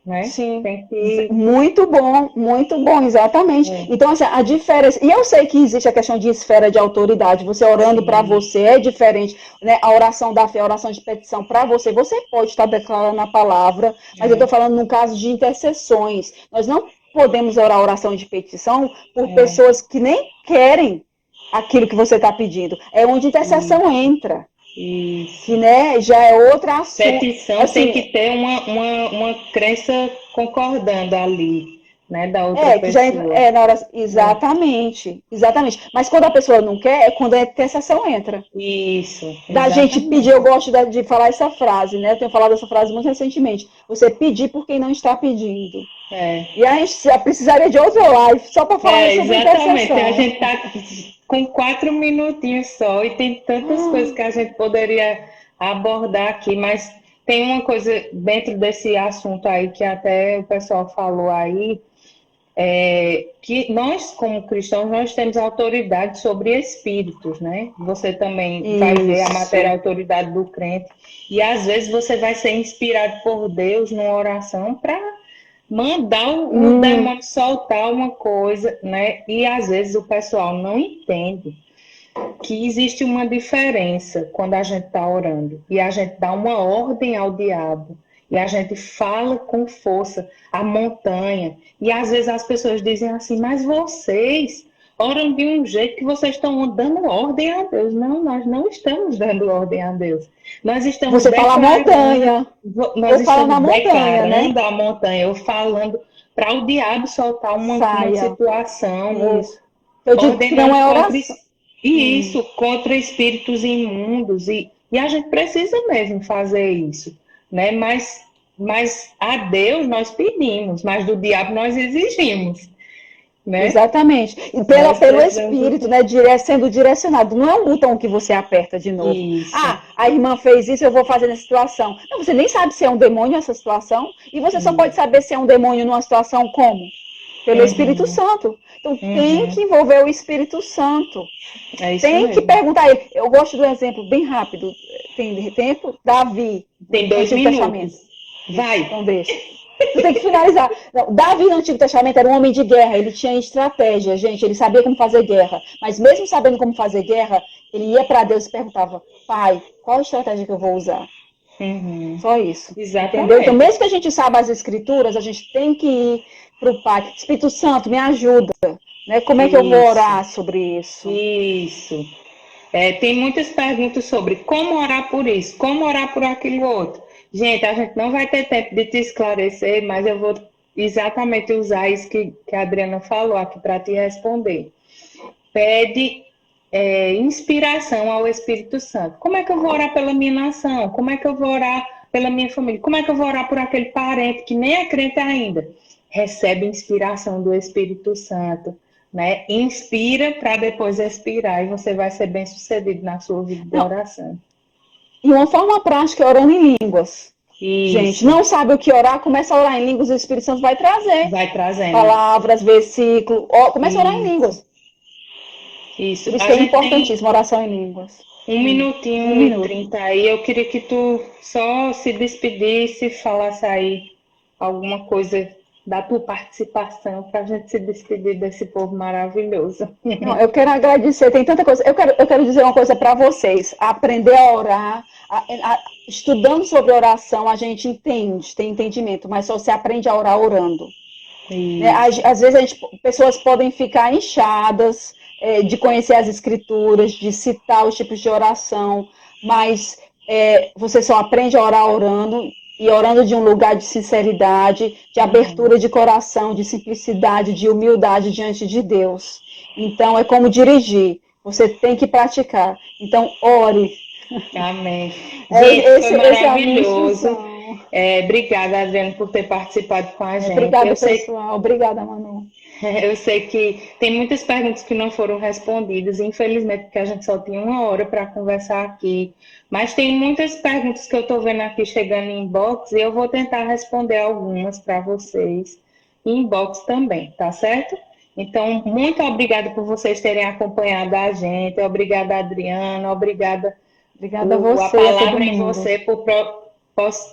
né? Sim, Tem que... muito bom, exatamente. É, Então, assim, a diferença. E eu sei que existe a questão de esfera de autoridade. Você orando para sim, você é diferente, né? A oração da fé, a oração de petição para você, você pode estar declarando a palavra, mas eu estou é, falando no caso de intercessões. Nós não podemos orar oração de petição por é, pessoas que nem querem aquilo que você está pedindo. É onde a intercessão entra, isso. que, né, já é outro assunto. Petição tem que Assim, ter uma crença concordando ali, né, da outra que já entra, pessoa. na hora, É, exatamente, exatamente. Mas quando a pessoa não quer, é quando a intercessão entra. isso, Da gente pedir, eu exatamente. gosto de falar essa frase, né? Eu tenho falado essa frase muito recentemente. Você pedir por quem não está pedindo. É, E a gente já precisaria de outro live só para falar sobre exatamente. A intercessão. gente está com 4 minutinhos só e tem tantas coisas que a gente poderia abordar aqui, mas tem uma coisa dentro desse assunto aí que até o pessoal falou aí, que nós, como cristãos, nós temos autoridade sobre espíritos, né? Você também vai ver a matéria Isso. autoridade do crente, e às vezes você vai ser inspirado por Deus numa oração para mandar o Hum, demônio soltar uma coisa, né? E às vezes o pessoal não entende que existe uma diferença quando a gente está orando e a gente dá uma ordem ao diabo e a gente fala com força a montanha. E às vezes as pessoas dizem assim, mas vocês oram de um jeito que vocês estão dando ordem a Deus. Não, nós não estamos dando ordem a Deus. Nós estamos você fala declarando, montanha. nós Eu falo estamos na montanha, né? declarando a montanha, ou falando para o diabo soltar uma Saia. situação, ou Isso. Eu digo que não ordenando é contra oração. isso, contra espíritos imundos, e a gente precisa mesmo fazer isso, né? Mas a Deus nós pedimos, mas do diabo nós exigimos, né? Exatamente. E Nós pelo precisamos espírito, né, sendo direcionado. Não é um botão que você aperta de novo. isso, Ah, a irmã fez isso, eu vou fazer nessa situação. Não, você nem sabe se é um demônio essa situação. E você só pode isso. saber se é um demônio numa situação como? Pelo Espírito Uhum, Santo. Então tem uhum. que envolver o Espírito Santo. É isso Tem que mesmo. perguntar a ele. Eu gosto do exemplo bem rápido. Tem tempo? Davi, Tem no 2 minutos. Antigo Testamento. Isso, Vai. então deixa. Tu tem que finalizar. Não, Davi no Antigo Testamento era um homem de guerra, ele tinha estratégia, gente, ele sabia como fazer guerra. Mas mesmo sabendo como fazer guerra, ele ia para Deus e perguntava: Pai, qual a estratégia que eu vou usar? Uhum. Só isso. Entendeu? Então, Exatamente. mesmo que a gente saiba as escrituras, a gente tem que ir para o Pai. Espírito Santo, me ajuda. Né? Como é que eu vou Isso. orar sobre isso? Isso. Tem muitas perguntas sobre como orar por isso, como orar por aquilo outro. Gente, a gente não vai ter tempo de te esclarecer, mas eu vou exatamente usar isso que a Adriana falou aqui para te responder. Pede inspiração ao Espírito Santo. Como é que eu vou orar pela minha nação? Como é que eu vou orar pela minha família? Como é que eu vou orar por aquele parente que nem é crente ainda? Recebe inspiração do Espírito Santo, né? Inspira para depois expirar e você vai ser bem sucedido na sua vida de Não, oração. e uma forma prática é orando em línguas. Gente, Isso, não sabe o que orar, começa a orar em línguas e o Espírito Santo vai trazer vai trazendo. palavras, versículo. Começa a orar em Isso, línguas. isso. Por isso A que é gente tem importantíssimo a oração em línguas. um Um minutinho e minuto. 30 aí. Eu queria que tu só se despedisse, falasse aí alguma coisa da tua participação para a gente se despedir desse povo maravilhoso. Não, eu quero agradecer, tem tanta coisa. Eu quero dizer uma coisa para vocês. Aprender a orar, estudando sobre oração, a gente entende, tem entendimento, mas só se aprende a orar orando. Né? Isso. Às vezes pessoas podem ficar inchadas de conhecer as escrituras, de citar os tipos de oração, mas você só aprende a orar orando e orando de um lugar de sinceridade, de Uhum. abertura de coração, de simplicidade, de humildade diante de Deus. Então é como dirigir. Você tem que praticar. Então ore. Amém. Gente, foi Essa é a minha maravilhoso. instrução. Obrigada, Adriana, por ter participado com a gente. Obrigada, Eu sei pessoal. Obrigada, Manu. Eu sei que tem muitas perguntas que não foram respondidas, infelizmente, porque a gente só tinha uma hora para conversar aqui. Mas tem muitas perguntas que eu estou vendo aqui chegando em inbox e eu vou tentar responder algumas para vocês em inbox também, tá certo? Então, muito obrigada por vocês terem acompanhado a gente. Obrigada, Adriana. Obrigada Obrigada a a você e a todo palavra em mundo. você por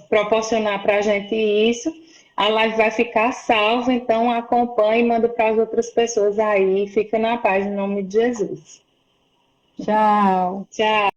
proporcionar para a gente isso. A live vai ficar salva, então acompanhe e manda para as outras pessoas aí. Fica na paz, em nome de Jesus. Tchau. Tchau.